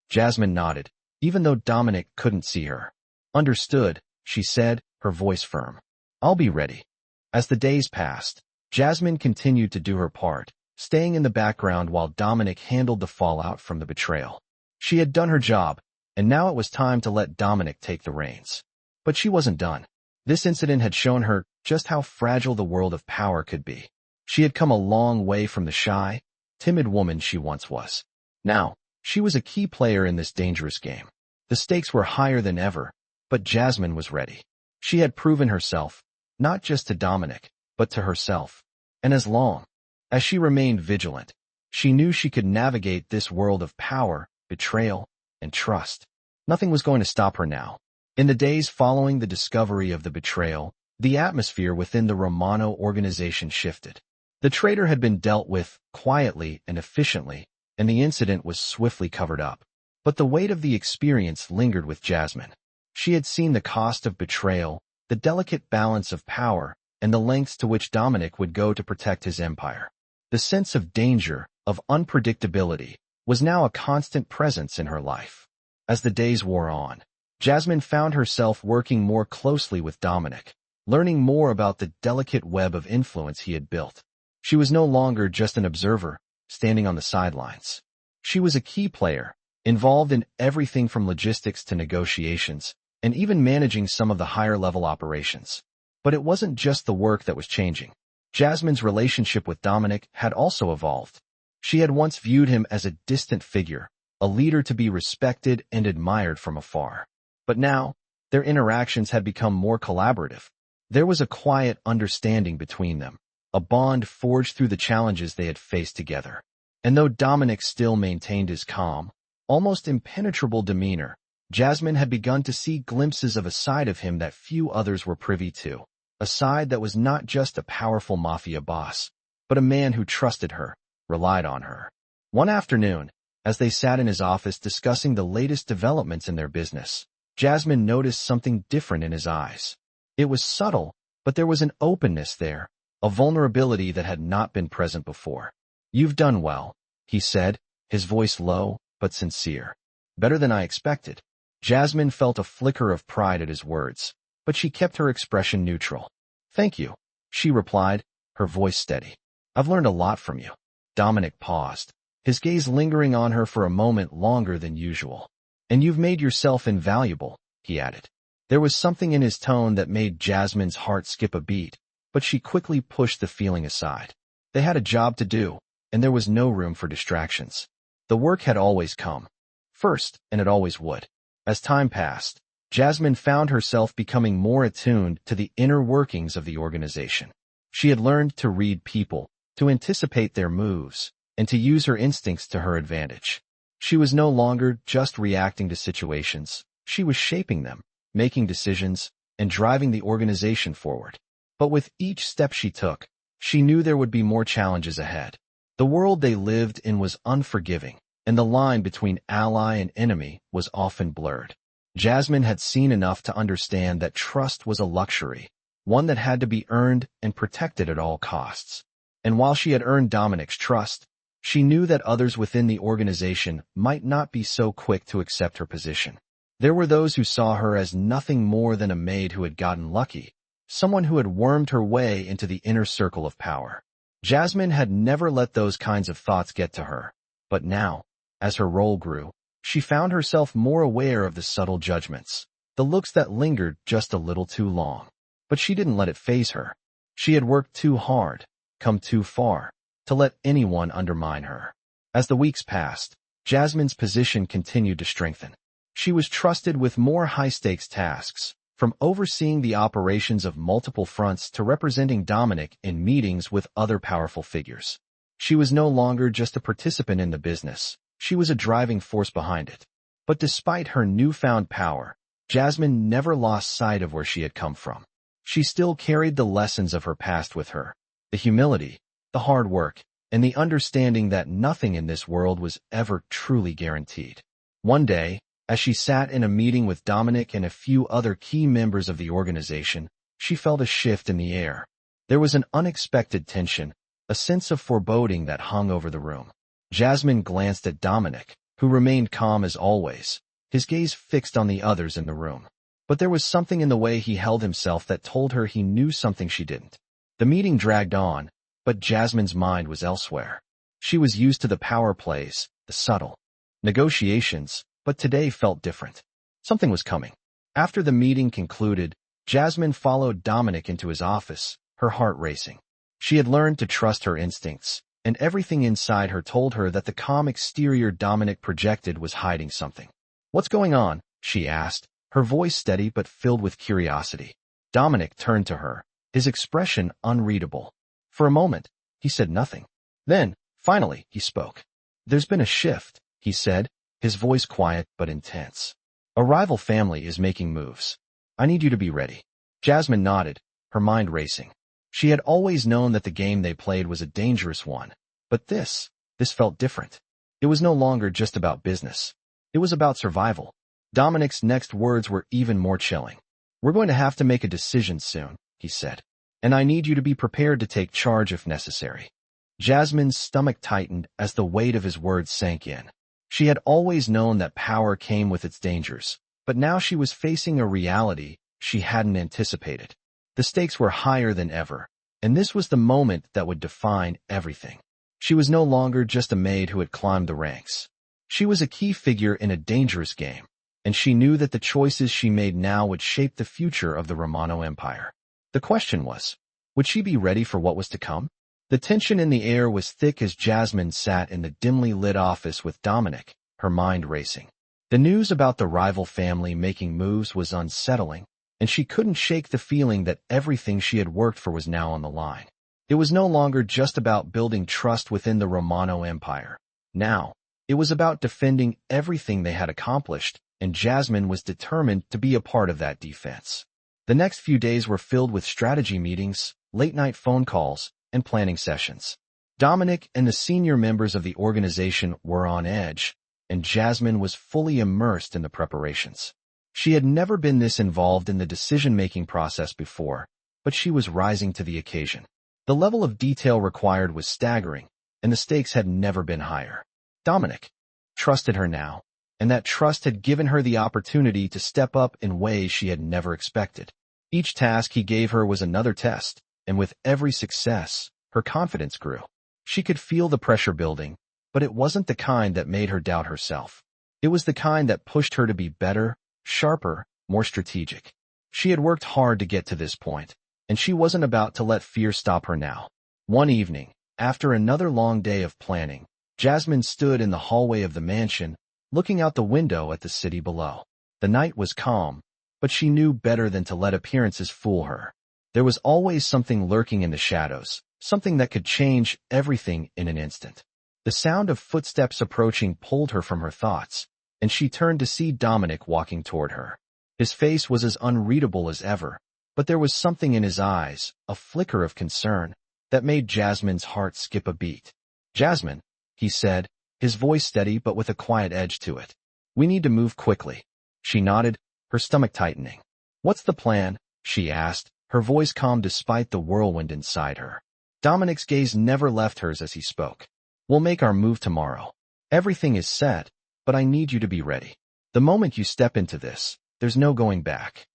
Jasmine nodded, even though Dominic couldn't see her. "Understood," she said, her voice firm. "I'll be ready." As the days passed, Jasmine continued to do her part, staying in the background while Dominic handled the fallout from the betrayal. She had done her job, and now it was time to let Dominic take the reins. But she wasn't done. This incident had shown her just how fragile the world of power could be. She had come a long way from the shy, timid woman she once was. Now, she was a key player in this dangerous game. The stakes were higher than ever, but Jasmine was ready. She had proven herself, not just to Dominic, but to herself. And as long as she remained vigilant, she knew she could navigate this world of power, betrayal, and trust. Nothing was going to stop her now. In the days following the discovery of the betrayal, the atmosphere within the Romano organization shifted. The traitor had been dealt with quietly and efficiently, and the incident was swiftly covered up. But the weight of the experience lingered with Jasmine. She had seen the cost of betrayal, the delicate balance of power, and the lengths to which Dominic would go to protect his empire. The sense of danger, of unpredictability, was now a constant presence in her life. As the days wore on, Jasmine found herself working more closely with Dominic, learning more about the delicate web of influence he had built. She was no longer just an observer, standing on the sidelines. She was a key player, involved in everything from logistics to negotiations, and even managing some of the higher-level operations. But it wasn't just the work that was changing. Jasmine's relationship with Dominic had also evolved. She had once viewed him as a distant figure, a leader to be respected and admired from afar. But now, their interactions had become more collaborative. There was a quiet understanding between them, a bond forged through the challenges they had faced together. And though Dominic still maintained his calm, almost impenetrable demeanor, Jasmine had begun to see glimpses of a side of him that few others were privy to, a side that was not just a powerful Mafia boss, but a man who trusted her, relied on her. One afternoon, as they sat in his office discussing the latest developments in their business, Jasmine noticed something different in his eyes. It was subtle, but there was an openness there, a vulnerability that had not been present before. "You've done well," he said, his voice low but sincere. "Better than I expected." Jasmine felt a flicker of pride at his words, but she kept her expression neutral. "Thank you," she replied, her voice steady. "I've learned a lot from you." Dominic paused, his gaze lingering on her for a moment longer than usual. "And you've made yourself invaluable," he added. There was something in his tone that made Jasmine's heart skip a beat, but she quickly pushed the feeling aside. They had a job to do, and there was no room for distractions. The work had always come first, and it always would. As time passed, Jasmine found herself becoming more attuned to the inner workings of the organization. She had learned to read people, to anticipate their moves, and to use her instincts to her advantage. She was no longer just reacting to situations. She was shaping them, making decisions, and driving the organization forward. But with each step she took, she knew there would be more challenges ahead. The world they lived in was unforgiving, and the line between ally and enemy was often blurred. Jasmine had seen enough to understand that trust was a luxury, one that had to be earned and protected at all costs. And while she had earned Dominic's trust, she knew that others within the organization might not be so quick to accept her position. There were those who saw her as nothing more than a maid who had gotten lucky, someone who had wormed her way into the inner circle of power. Jasmine had never let those kinds of thoughts get to her, but now, as her role grew, she found herself more aware of the subtle judgments, the looks that lingered just a little too long. But she didn't let it faze her. She had worked too hard, come too far, to let anyone undermine her. As the weeks passed, Jasmine's position continued to strengthen. She was trusted with more high-stakes tasks, from overseeing the operations of multiple fronts to representing Dominic in meetings with other powerful figures. She was no longer just a participant in the business. She was a driving force behind it. But despite her newfound power, Jasmine never lost sight of where she had come from. She still carried the lessons of her past with her, the humility, the hard work, and the understanding that nothing in this world was ever truly guaranteed. One day, as she sat in a meeting with Dominic and a few other key members of the organization, she felt a shift in the air. There was an unexpected tension, a sense of foreboding that hung over the room. Jasmine glanced at Dominic, who remained calm as always, his gaze fixed on the others in the room. But there was something in the way he held himself that told her he knew something she didn't. The meeting dragged on, but Jasmine's mind was elsewhere. She was used to the power plays, the subtle negotiations, but today felt different. Something was coming. After the meeting concluded, Jasmine followed Dominic into his office, her heart racing. She had learned to trust her instincts, and everything inside her told her that the calm exterior Dominic projected was hiding something. "What's going on?" she asked, her voice steady but filled with curiosity. Dominic turned to her, his expression unreadable. For a moment, he said nothing. Then, finally, he spoke. "There's been a shift," he said, his voice quiet but intense. "A rival family is making moves. I need you to be ready." Jasmine nodded, her mind racing. She had always known that the game they played was a dangerous one, but this felt different. It was no longer just about business. It was about survival. Dominic's next words were even more chilling. "We're going to have to make a decision soon," he said, "and I need you to be prepared to take charge if necessary." Jasmine's stomach tightened as the weight of his words sank in. She had always known that power came with its dangers, but now she was facing a reality she hadn't anticipated. The stakes were higher than ever, and this was the moment that would define everything. She was no longer just a maid who had climbed the ranks. She was a key figure in a dangerous game, and she knew that the choices she made now would shape the future of the Romano Empire. The question was, would she be ready for what was to come? The tension in the air was thick as Jasmine sat in the dimly lit office with Dominic, her mind racing. The news about the rival family making moves was unsettling, and she couldn't shake the feeling that everything she had worked for was now on the line. It was no longer just about building trust within the Romano Empire. Now, it was about defending everything they had accomplished, and Jasmine was determined to be a part of that defense. The next few days were filled with strategy meetings, late-night phone calls, and planning sessions. Dominic and the senior members of the organization were on edge, and Jasmine was fully immersed in the preparations. She had never been this involved in the decision-making process before, but she was rising to the occasion. The level of detail required was staggering, and the stakes had never been higher. Dominic trusted her now, and that trust had given her the opportunity to step up in ways she had never expected. Each task he gave her was another test, and with every success, her confidence grew. She could feel the pressure building, but it wasn't the kind that made her doubt herself. It was the kind that pushed her to be better, sharper, more strategic. She had worked hard to get to this point, and she wasn't about to let fear stop her now. One evening, after another long day of planning, Jasmine stood in the hallway of the mansion, looking out the window at the city below. The night was calm, but she knew better than to let appearances fool her. There was always something lurking in the shadows, something that could change everything in an instant. The sound of footsteps approaching pulled her from her thoughts, and she turned to see Dominic walking toward her. His face was as unreadable as ever, but there was something in his eyes, a flicker of concern, that made Jasmine's heart skip a beat. "Jasmine," he said, his voice steady but with a quiet edge to it. "We need to move quickly." She nodded, her stomach tightening. "What's the plan?" she asked, her voice calm despite the whirlwind inside her. Dominic's gaze never left hers as he spoke. "We'll make our move tomorrow. Everything is set, but I need you to be ready. The moment you step into this, there's no going back."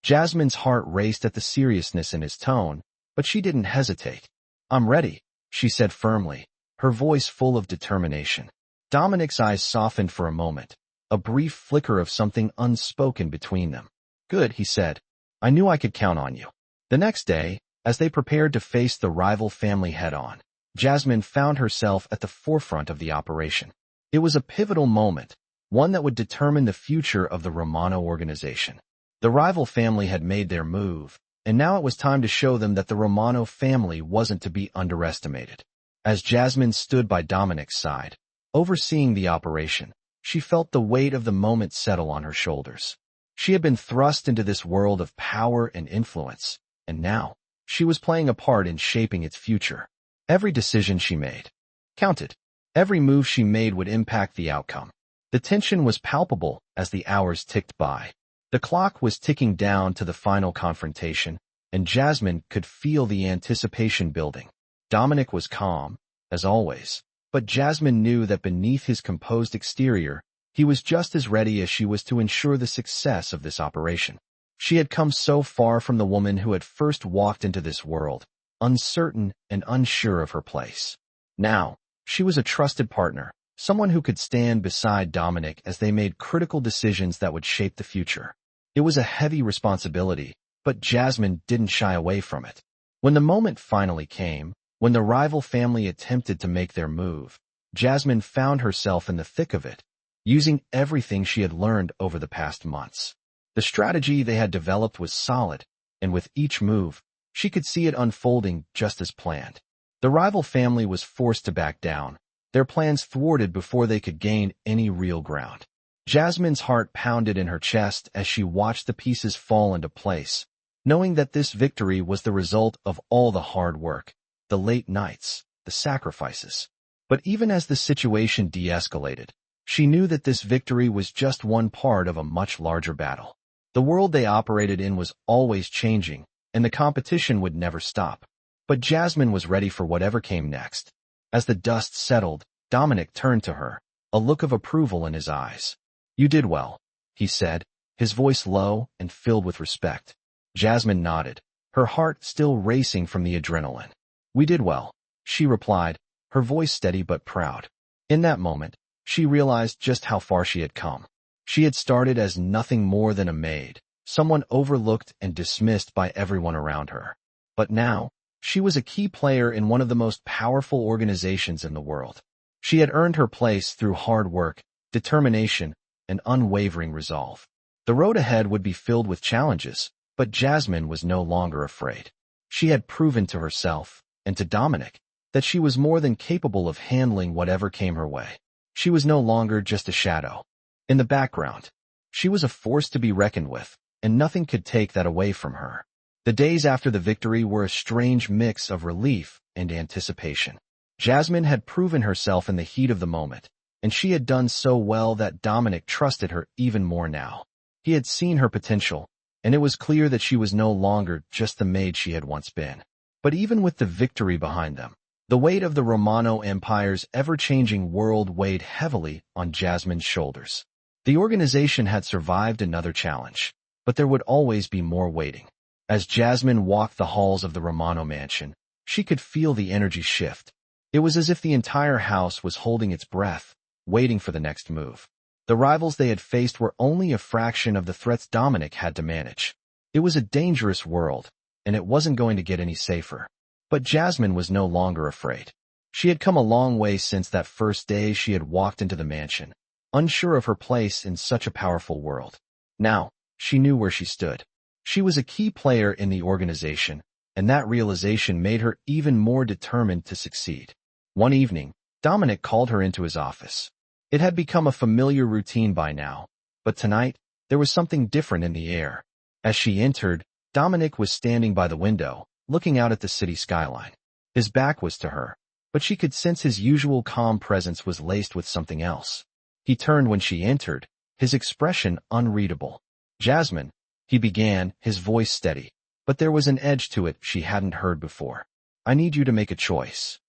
Jasmine's heart raced at the seriousness in his tone, but she didn't hesitate. "I'm ready," she said firmly, her voice full of determination. Dominic's eyes softened for a moment, a brief flicker of something unspoken between them. "Good," he said. "I knew I could count on you." The next day, as they prepared to face the rival family head-on, Jasmine found herself at the forefront of the operation. It was a pivotal moment, one that would determine the future of the Romano organization. The rival family had made their move, and now it was time to show them that the Romano family wasn't to be underestimated. As Jasmine stood by Dominic's side, overseeing the operation, she felt the weight of the moment settle on her shoulders. She had been thrust into this world of power and influence, and now, she was playing a part in shaping its future. Every decision she made counted. Every move she made would impact the outcome. The tension was palpable as the hours ticked by. The clock was ticking down to the final confrontation, and Jasmine could feel the anticipation building. Dominic was calm, as always, but Jasmine knew that beneath his composed exterior, he was just as ready as she was to ensure the success of this operation. She had come so far from the woman who had first walked into this world, uncertain and unsure of her place. Now, she was a trusted partner, someone who could stand beside Dominic as they made critical decisions that would shape the future. It was a heavy responsibility, but Jasmine didn't shy away from it. When the moment finally came, when the rival family attempted to make their move, Jasmine found herself in the thick of it, using everything she had learned over the past months. The strategy they had developed was solid, and with each move, she could see it unfolding just as planned. The rival family was forced to back down, their plans thwarted before they could gain any real ground. Jasmine's heart pounded in her chest as she watched the pieces fall into place, knowing that this victory was the result of all the hard work, the late nights, the sacrifices. But even as the situation de-escalated, she knew that this victory was just one part of a much larger battle. The world they operated in was always changing, and the competition would never stop. But Jasmine was ready for whatever came next. As the dust settled, Dominic turned to her, a look of approval in his eyes. "You did well," he said, his voice low and filled with respect. Jasmine nodded, her heart still racing from the adrenaline. "We did well," she replied, her voice steady but proud. In that moment, she realized just how far she had come. She had started as nothing more than a maid, someone overlooked and dismissed by everyone around her. But now, she was a key player in one of the most powerful organizations in the world. She had earned her place through hard work, determination, and unwavering resolve. The road ahead would be filled with challenges, but Jasmine was no longer afraid. She had proven to herself, and to Dominic, that she was more than capable of handling whatever came her way. She was no longer just a shadow. In the background, she was a force to be reckoned with, and nothing could take that away from her. The days after the victory were a strange mix of relief and anticipation. Jasmine had proven herself in the heat of the moment, and she had done so well that Dominic trusted her even more now. He had seen her potential, and it was clear that she was no longer just the maid she had once been. But even with the victory behind them, the weight of the Romano Empire's ever-changing world weighed heavily on Jasmine's shoulders. The organization had survived another challenge, but there would always be more waiting. As Jasmine walked the halls of the Romano mansion, she could feel the energy shift. It was as if the entire house was holding its breath, waiting for the next move. The rivals they had faced were only a fraction of the threats Dominic had to manage. It was a dangerous world, and it wasn't going to get any safer. But Jasmine was no longer afraid. She had come a long way since that first day she had walked into the mansion, unsure of her place in such a powerful world. Now, she knew where she stood. She was a key player in the organization, and that realization made her even more determined to succeed. One evening, Dominic called her into his office. It had become a familiar routine by now, but tonight, there was something different in the air. As she entered, Dominic was standing by the window, looking out at the city skyline. His back was to her, but she could sense his usual calm presence was laced with something else. He turned when she entered, his expression unreadable. "Jasmine," he began, his voice steady, but there was an edge to it she hadn't heard before. "I need you to make a choice."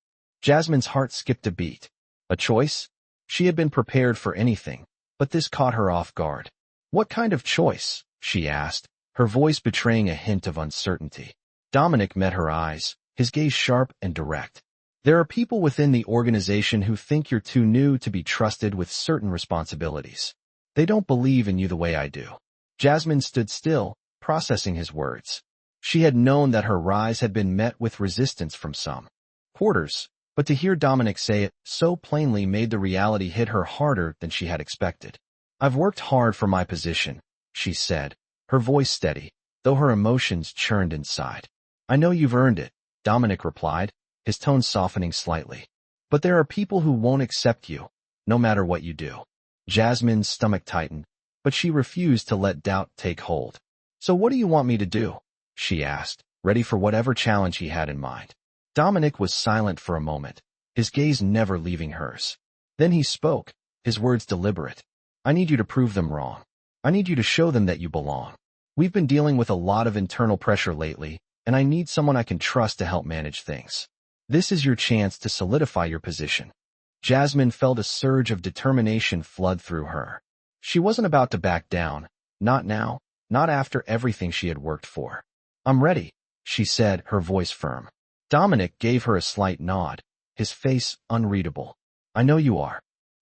Jasmine's heart skipped a beat. A choice? She had been prepared for anything, but this caught her off guard. "What kind of choice?" she asked, her voice betraying a hint of uncertainty. Dominic met her eyes, his gaze sharp and direct. "There are people within the organization who think you're too new to be trusted with certain responsibilities. They don't believe in you the way I do." Jasmine stood still, processing his words. She had known that her rise had been met with resistance from some quarters, but to hear Dominic say it so plainly made the reality hit her harder than she had expected. "I've worked hard for my position," she said, her voice steady, though her emotions churned inside. "I know you've earned it," Dominic replied, his tone softening slightly. "But there are people who won't accept you, no matter what you do." Jasmine's stomach tightened, but she refused to let doubt take hold. "So what do you want me to do?" she asked, ready for whatever challenge he had in mind. Dominic was silent for a moment, his gaze never leaving hers. Then he spoke, his words deliberate. "I need you to prove them wrong. I need you to show them that you belong. We've been dealing with a lot of internal pressure lately, and I need someone I can trust to help manage things. This is your chance to solidify your position." Jasmine felt a surge of determination flood through her. She wasn't about to back down, not now, not after everything she had worked for. "I'm ready," she said, her voice firm. Dominic gave her a slight nod, his face unreadable. "I know you are."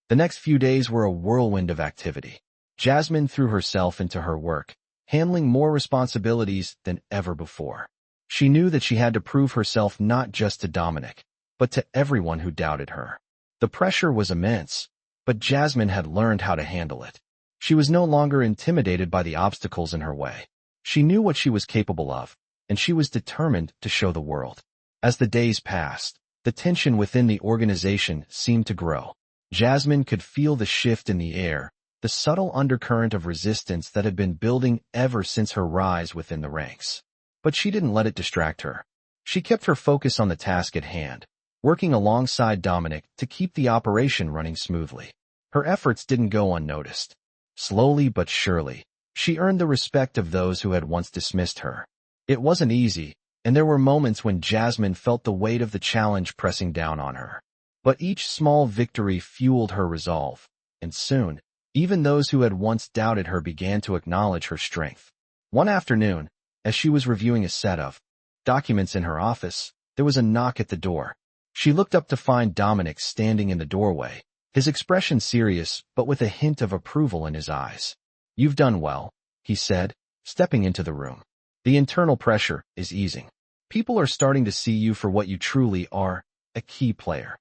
The next few days were a whirlwind of activity. Jasmine threw herself into her work, handling more responsibilities than ever before. She knew that she had to prove herself not just to Dominic, but to everyone who doubted her. The pressure was immense, but Jasmine had learned how to handle it. She was no longer intimidated by the obstacles in her way. She knew what she was capable of, and she was determined to show the world. As the days passed, the tension within the organization seemed to grow. Jasmine could feel the shift in the air, the subtle undercurrent of resistance that had been building ever since her rise within the ranks. But she didn't let it distract her. She kept her focus on the task at hand, working alongside Dominic to keep the operation running smoothly. Her efforts didn't go unnoticed. Slowly but surely, she earned the respect of those who had once dismissed her. It wasn't easy, and there were moments when Jasmine felt the weight of the challenge pressing down on her. But each small victory fueled her resolve, and soon, even those who had once doubted her began to acknowledge her strength. One afternoon, as she was reviewing a set of documents in her office, there was a knock at the door. She looked up to find Dominic standing in the doorway, his expression serious but with a hint of approval in his eyes. "You've done well," he said, stepping into the room. "The internal pressure is easing. People are starting to see you for what you truly are, a key player."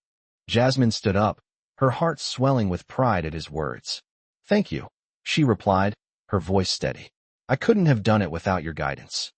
Jasmine stood up, her heart swelling with pride at his words. "Thank you," she replied, her voice steady. "I couldn't have done it without your guidance."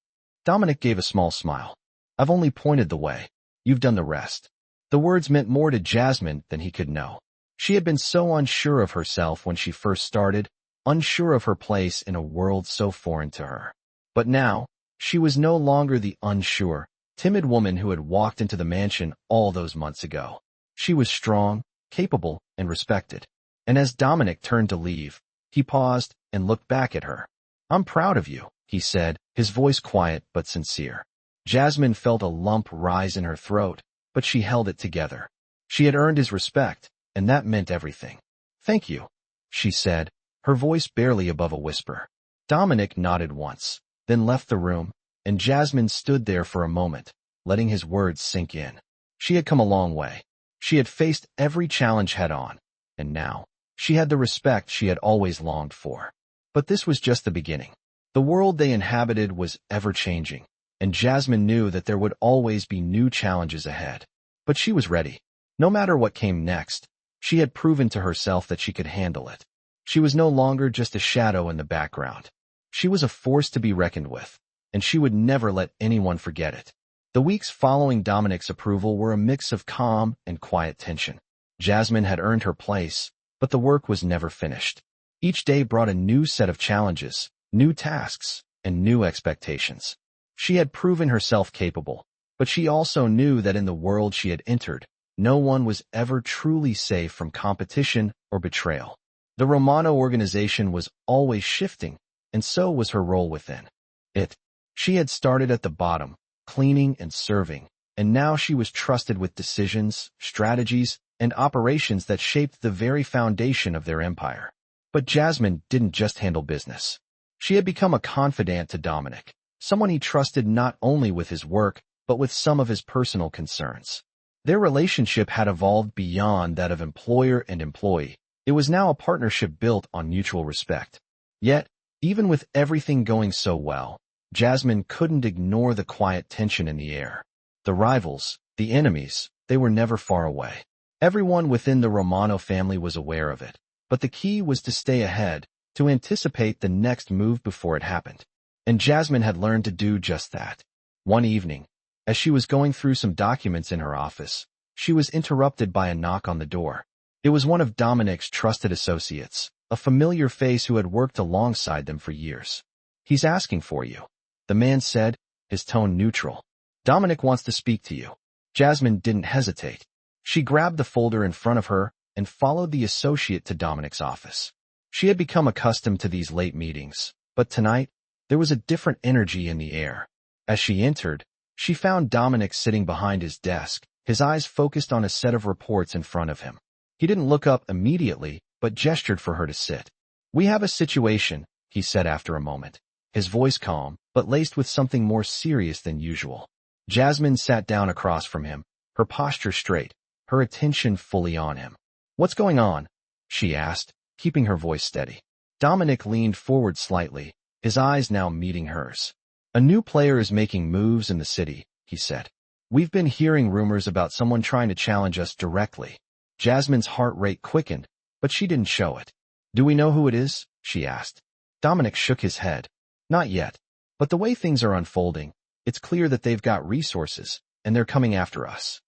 Dominic gave a small smile. "I've only pointed the way. You've done the rest." The words meant more to Jasmine than he could know. She had been so unsure of herself when she first started, unsure of her place in a world so foreign to her. But now, she was no longer the unsure, timid woman who had walked into the mansion all those months ago. She was strong, capable, and respected. And as Dominic turned to leave, he paused and looked back at her. "I'm proud of you," he said, his voice quiet but sincere. Jasmine felt a lump rise in her throat, but she held it together. She had earned his respect, and that meant everything. "Thank you," she said, her voice barely above a whisper. Dominic nodded once, then left the room, and Jasmine stood there for a moment, letting his words sink in. She had come a long way. She had faced every challenge head-on, and now, she had the respect she had always longed for. But this was just the beginning. The world they inhabited was ever-changing, and Jasmine knew that there would always be new challenges ahead. But she was ready. No matter what came next, she had proven to herself that she could handle it. She was no longer just a shadow in the background. She was a force to be reckoned with, and she would never let anyone forget it. The weeks following Dominic's approval were a mix of calm and quiet tension. Jasmine had earned her place, but the work was never finished. Each day brought a new set of challenges, new tasks, and new expectations. She had proven herself capable, but she also knew that in the world she had entered, no one was ever truly safe from competition or betrayal. The Romano organization was always shifting, and so was her role within it. She had started at the bottom, cleaning and serving, and now she was trusted with decisions, strategies, and operations that shaped the very foundation of their empire. But Jasmine didn't just handle business. She had become a confidant to Dominic, someone he trusted not only with his work, but with some of his personal concerns. Their relationship had evolved beyond that of employer and employee. It was now a partnership built on mutual respect. Yet, even with everything going so well, Jasmine couldn't ignore the quiet tension in the air. The rivals, the enemies, they were never far away. Everyone within the Romano family was aware of it, but the key was to stay ahead, to anticipate the next move before it happened. And Jasmine had learned to do just that. One evening, as she was going through some documents in her office, she was interrupted by a knock on the door. It was one of Dominic's trusted associates, a familiar face who had worked alongside them for years. "He's asking for you," the man said, his tone neutral. "Dominic wants to speak to you." Jasmine didn't hesitate. She grabbed the folder in front of her and followed the associate to Dominic's office. She had become accustomed to these late meetings, but tonight, there was a different energy in the air. As she entered, she found Dominic sitting behind his desk, his eyes focused on a set of reports in front of him. He didn't look up immediately, but gestured for her to sit. "We have a situation," he said after a moment, his voice calm, but laced with something more serious than usual. Jasmine sat down across from him, her posture straight, her attention fully on him. "What's going on?" she asked, keeping her voice steady. Dominic leaned forward slightly, his eyes now meeting hers. "A new player is making moves in the city," he said. "We've been hearing rumors about someone trying to challenge us directly." Jasmine's heart rate quickened, but she didn't show it. "Do we know who it is?" she asked. Dominic shook his head. "Not yet, but the way things are unfolding, it's clear that they've got resources, and they're coming after us."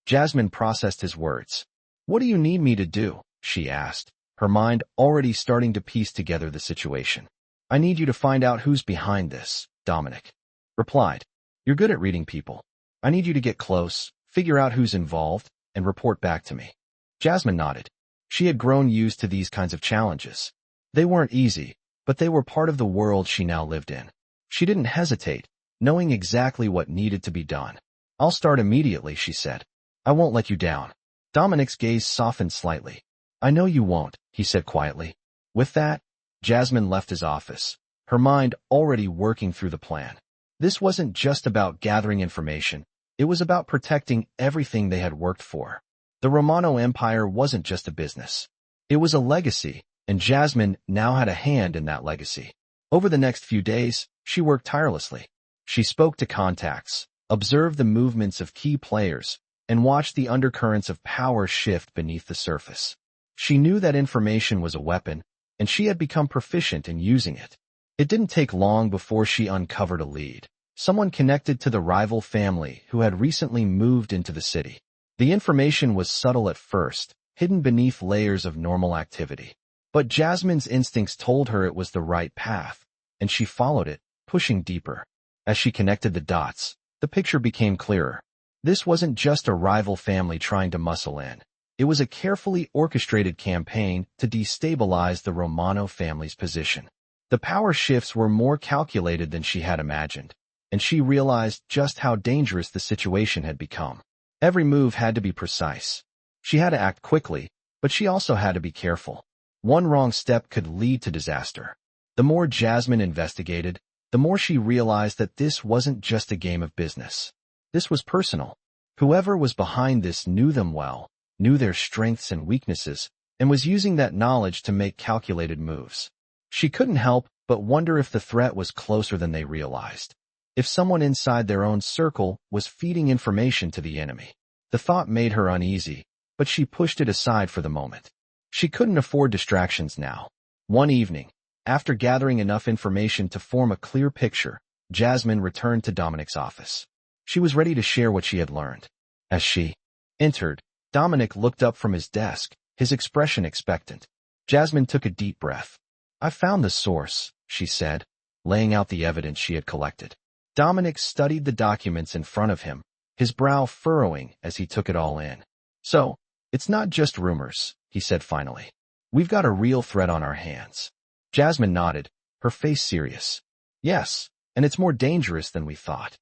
Jasmine processed his words. "What do you need me to do?" she asked, her mind already starting to piece together the situation. "I need you to find out who's behind this," Dominic replied. "You're good at reading people. I need you to get close, figure out who's involved, and report back to me." Jasmine nodded. She had grown used to these kinds of challenges. They weren't easy, but they were part of the world she now lived in. She didn't hesitate, knowing exactly what needed to be done. "I'll start immediately," she said. "I won't let you down." Dominic's gaze softened slightly. "I know you won't," he said quietly. With that, Jasmine left his office, her mind already working through the plan. This wasn't just about gathering information. It was about protecting everything they had worked for. The Romano Empire wasn't just a business. It was a legacy, and Jasmine now had a hand in that legacy. Over the next few days, she worked tirelessly. She spoke to contacts, observed the movements of key players, and watched the undercurrents of power shift beneath the surface. She knew that information was a weapon, and she had become proficient in using it. It didn't take long before she uncovered a lead, someone connected to the rival family who had recently moved into the city. The information was subtle at first, hidden beneath layers of normal activity. But Jasmine's instincts told her it was the right path, and she followed it, pushing deeper. As she connected the dots, the picture became clearer. This wasn't just a rival family trying to muscle in. It was a carefully orchestrated campaign to destabilize the Romano family's position. The power shifts were more calculated than she had imagined, and she realized just how dangerous the situation had become. Every move had to be precise. She had to act quickly, but she also had to be careful. One wrong step could lead to disaster. The more Jasmine investigated, the more she realized that this wasn't just a game of business. This was personal. Whoever was behind this knew them well, knew their strengths and weaknesses, and was using that knowledge to make calculated moves. She couldn't help but wonder if the threat was closer than they realized. If someone inside their own circle was feeding information to the enemy. The thought made her uneasy, but she pushed it aside for the moment. She couldn't afford distractions now. One evening, After gathering enough information to form a clear picture, Jasmine returned to Dominic's office. She was ready to share what she had learned. As she entered, Dominic looked up from his desk, his expression expectant. Jasmine took a deep breath. "I found the source," she said, laying out the evidence she had collected. Dominic studied the documents in front of him, his brow furrowing as he took it all in. "So, it's not just rumors," he said finally. "We've got a real threat on our hands." Jasmine nodded, her face serious. "Yes, and it's more dangerous than we thought."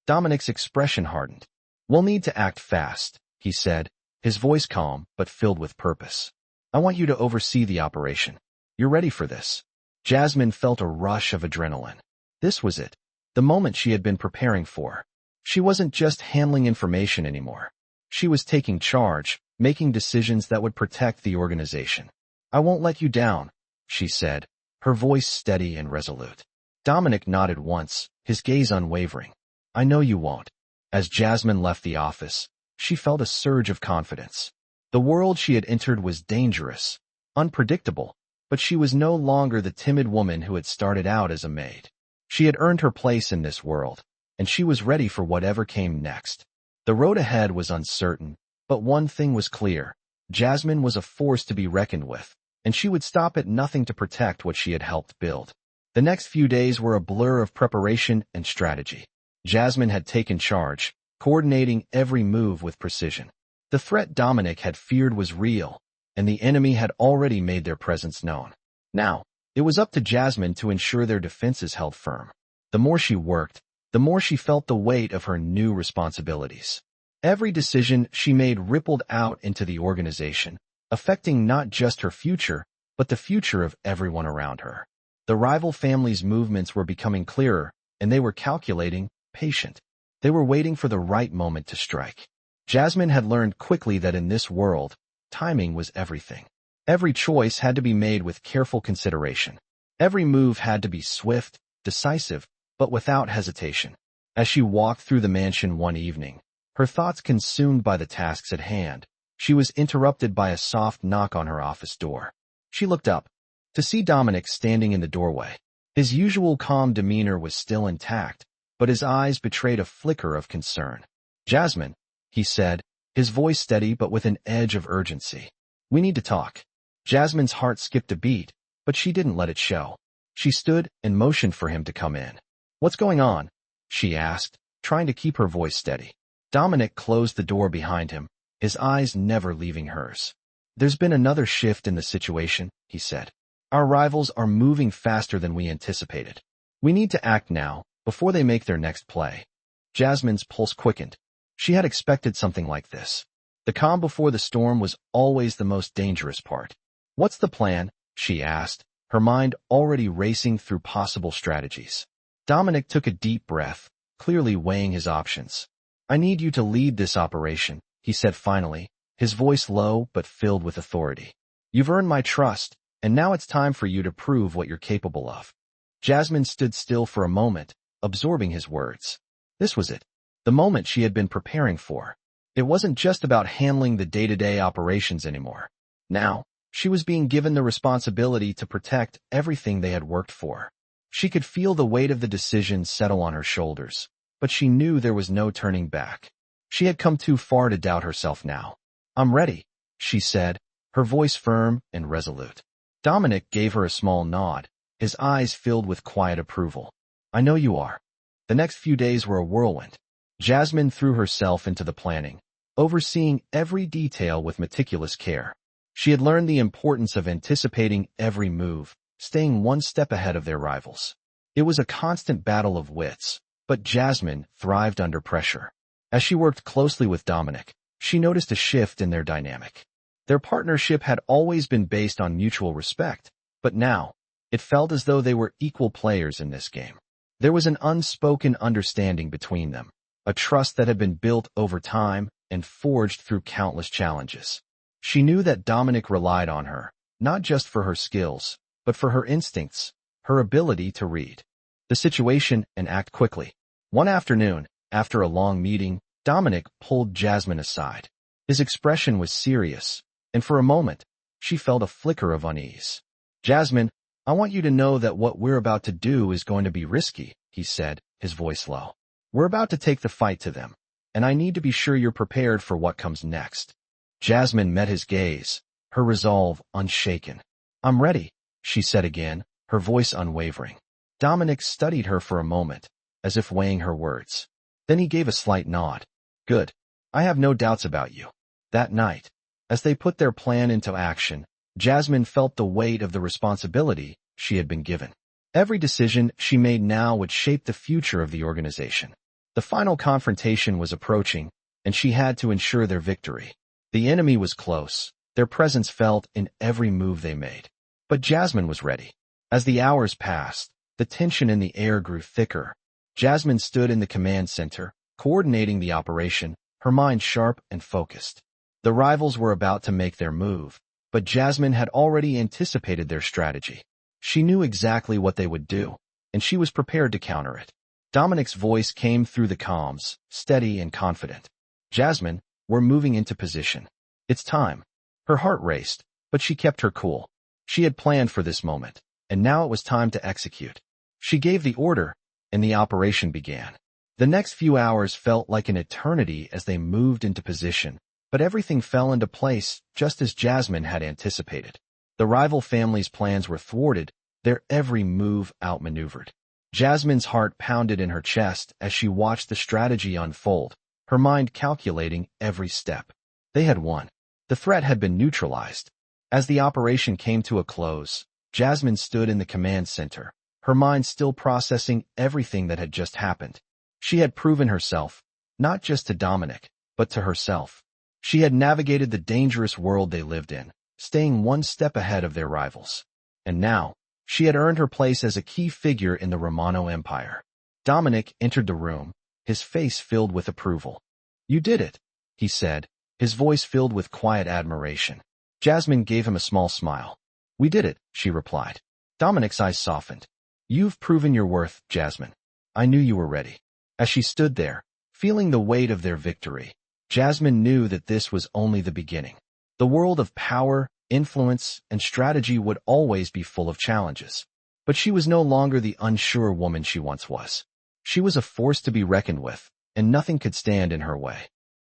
Dominic's expression hardened. "We'll need to act fast," he said, his voice calm but filled with purpose. "I want you to oversee the operation. You're ready for this." Jasmine felt a rush of adrenaline. This was it, the moment she had been preparing for. She wasn't just handling information anymore. She was taking charge, making decisions that would protect the organization. "I won't let you down," she said, her voice steady and resolute. Dominic nodded once, his gaze unwavering. "I know you won't." As Jasmine left the office, she felt a surge of confidence. The world she had entered was dangerous, unpredictable, but she was no longer the timid woman who had started out as a maid. She had earned her place in this world, and she was ready for whatever came next. The road ahead was uncertain, but one thing was clear. Jasmine was a force to be reckoned with, and she would stop at nothing to protect what she had helped build. The next few days were a blur of preparation and strategy. Jasmine had taken charge, coordinating every move with precision. The threat Dominic had feared was real, and the enemy had already made their presence known. Now, it was up to Jasmine to ensure their defenses held firm. The more she worked, the more she felt the weight of her new responsibilities. Every decision she made rippled out into the organization, affecting not just her future, but the future of everyone around her. The rival families' movements were becoming clearer, and they were calculating, patient. They were waiting for the right moment to strike. Jasmine had learned quickly that in this world, timing was everything. Every choice had to be made with careful consideration. Every move had to be swift, decisive, but without hesitation. As she walked through the mansion one evening, her thoughts consumed by the tasks at hand, she was interrupted by a soft knock on her office door. She looked up to see Dominic standing in the doorway. His usual calm demeanor was still intact, but his eyes betrayed a flicker of concern. "Jasmine," he said, his voice steady but with an edge of urgency. "We need to talk." Jasmine's heart skipped a beat, but she didn't let it show. She stood and motioned for him to come in. "What's going on?" she asked, trying to keep her voice steady. Dominic closed the door behind him, his eyes never leaving hers. "There's been another shift in the situation," he said. "Our rivals are moving faster than we anticipated. We need to act now, before they make their next play." Jasmine's pulse quickened. She had expected something like this. The calm before the storm was always the most dangerous part. "What's the plan?" she asked, her mind already racing through possible strategies. Dominic took a deep breath, clearly weighing his options. "I need you to lead this operation," he said finally, his voice low but filled with authority. "You've earned my trust, and now it's time for you to prove what you're capable of." Jasmine stood still for a moment, absorbing his words. This was it, the moment she had been preparing for. It wasn't just about handling the day-to-day operations anymore. Now, she was being given the responsibility to protect everything they had worked for. She could feel the weight of the decision settle on her shoulders, but she knew there was no turning back. She had come too far to doubt herself now. "I'm ready," she said, her voice firm and resolute. Dominic gave her a small nod, his eyes filled with quiet approval. "I know you are." The next few days were a whirlwind. Jasmine threw herself into the planning, overseeing every detail with meticulous care. She had learned the importance of anticipating every move, staying one step ahead of their rivals. It was a constant battle of wits, but Jasmine thrived under pressure. As she worked closely with Dominic, she noticed a shift in their dynamic. Their partnership had always been based on mutual respect, but now, it felt as though they were equal players in this game. There was an unspoken understanding between them, a trust that had been built over time and forged through countless challenges. She knew that Dominic relied on her, not just for her skills, but for her instincts, her ability to read the situation and act quickly. One afternoon, after a long meeting, Dominic pulled Jasmine aside. His expression was serious, and for a moment, she felt a flicker of unease. "Jasmine, I want you to know that what we're about to do is going to be risky, he said, his voice low. We're about to take the fight to them, and I need to be sure you're prepared for what comes next. Jasmine met his gaze, her resolve unshaken. I'm ready, she said again, her voice unwavering. Dominic studied her for a moment, as if weighing her words. Then he gave a slight nod. Good. I have no doubts about you. That night, as they put their plan into action, Jasmine felt the weight of the responsibility she had been given. Every decision she made now would shape the future of the organization. The final confrontation was approaching, and she had to ensure their victory. The enemy was close, their presence felt in every move they made. But Jasmine was ready. As the hours passed, the tension in the air grew thicker. Jasmine stood in the command center, coordinating the operation, her mind sharp and focused. The rivals were about to make their move, but Jasmine had already anticipated their strategy. She knew exactly what they would do, and she was prepared to counter it. Dominic's voice came through the comms, steady and confident. Jasmine, we're moving into position. It's time. Her heart raced, but she kept her cool. She had planned for this moment, and now it was time to execute. She gave the order, and the operation began. The next few hours felt like an eternity as they moved into position, but everything fell into place just as Jasmine had anticipated. The rival families' plans were thwarted, their every move outmaneuvered. Jasmine's heart pounded in her chest as she watched the strategy unfold, her mind calculating every step. They had won. The threat had been neutralized. As the operation came to a close, Jasmine stood in the command center, her mind still processing everything that had just happened. She had proven herself, not just to Dominic, but to herself. She had navigated the dangerous world they lived in, staying one step ahead of their rivals. And now, she had earned her place as a key figure in the Romano Empire. Dominic entered the room, his face filled with approval. You did it, he said, his voice filled with quiet admiration. Jasmine gave him a small smile. We did it, she replied. Dominic's eyes softened. You've proven your worth, Jasmine. I knew you were ready. As she stood there, feeling the weight of their victory, Jasmine knew that this was only the beginning. The world of power, influence, and strategy would always be full of challenges. But she was no longer the unsure woman she once was. She was a force to be reckoned with, and nothing could stand in her way.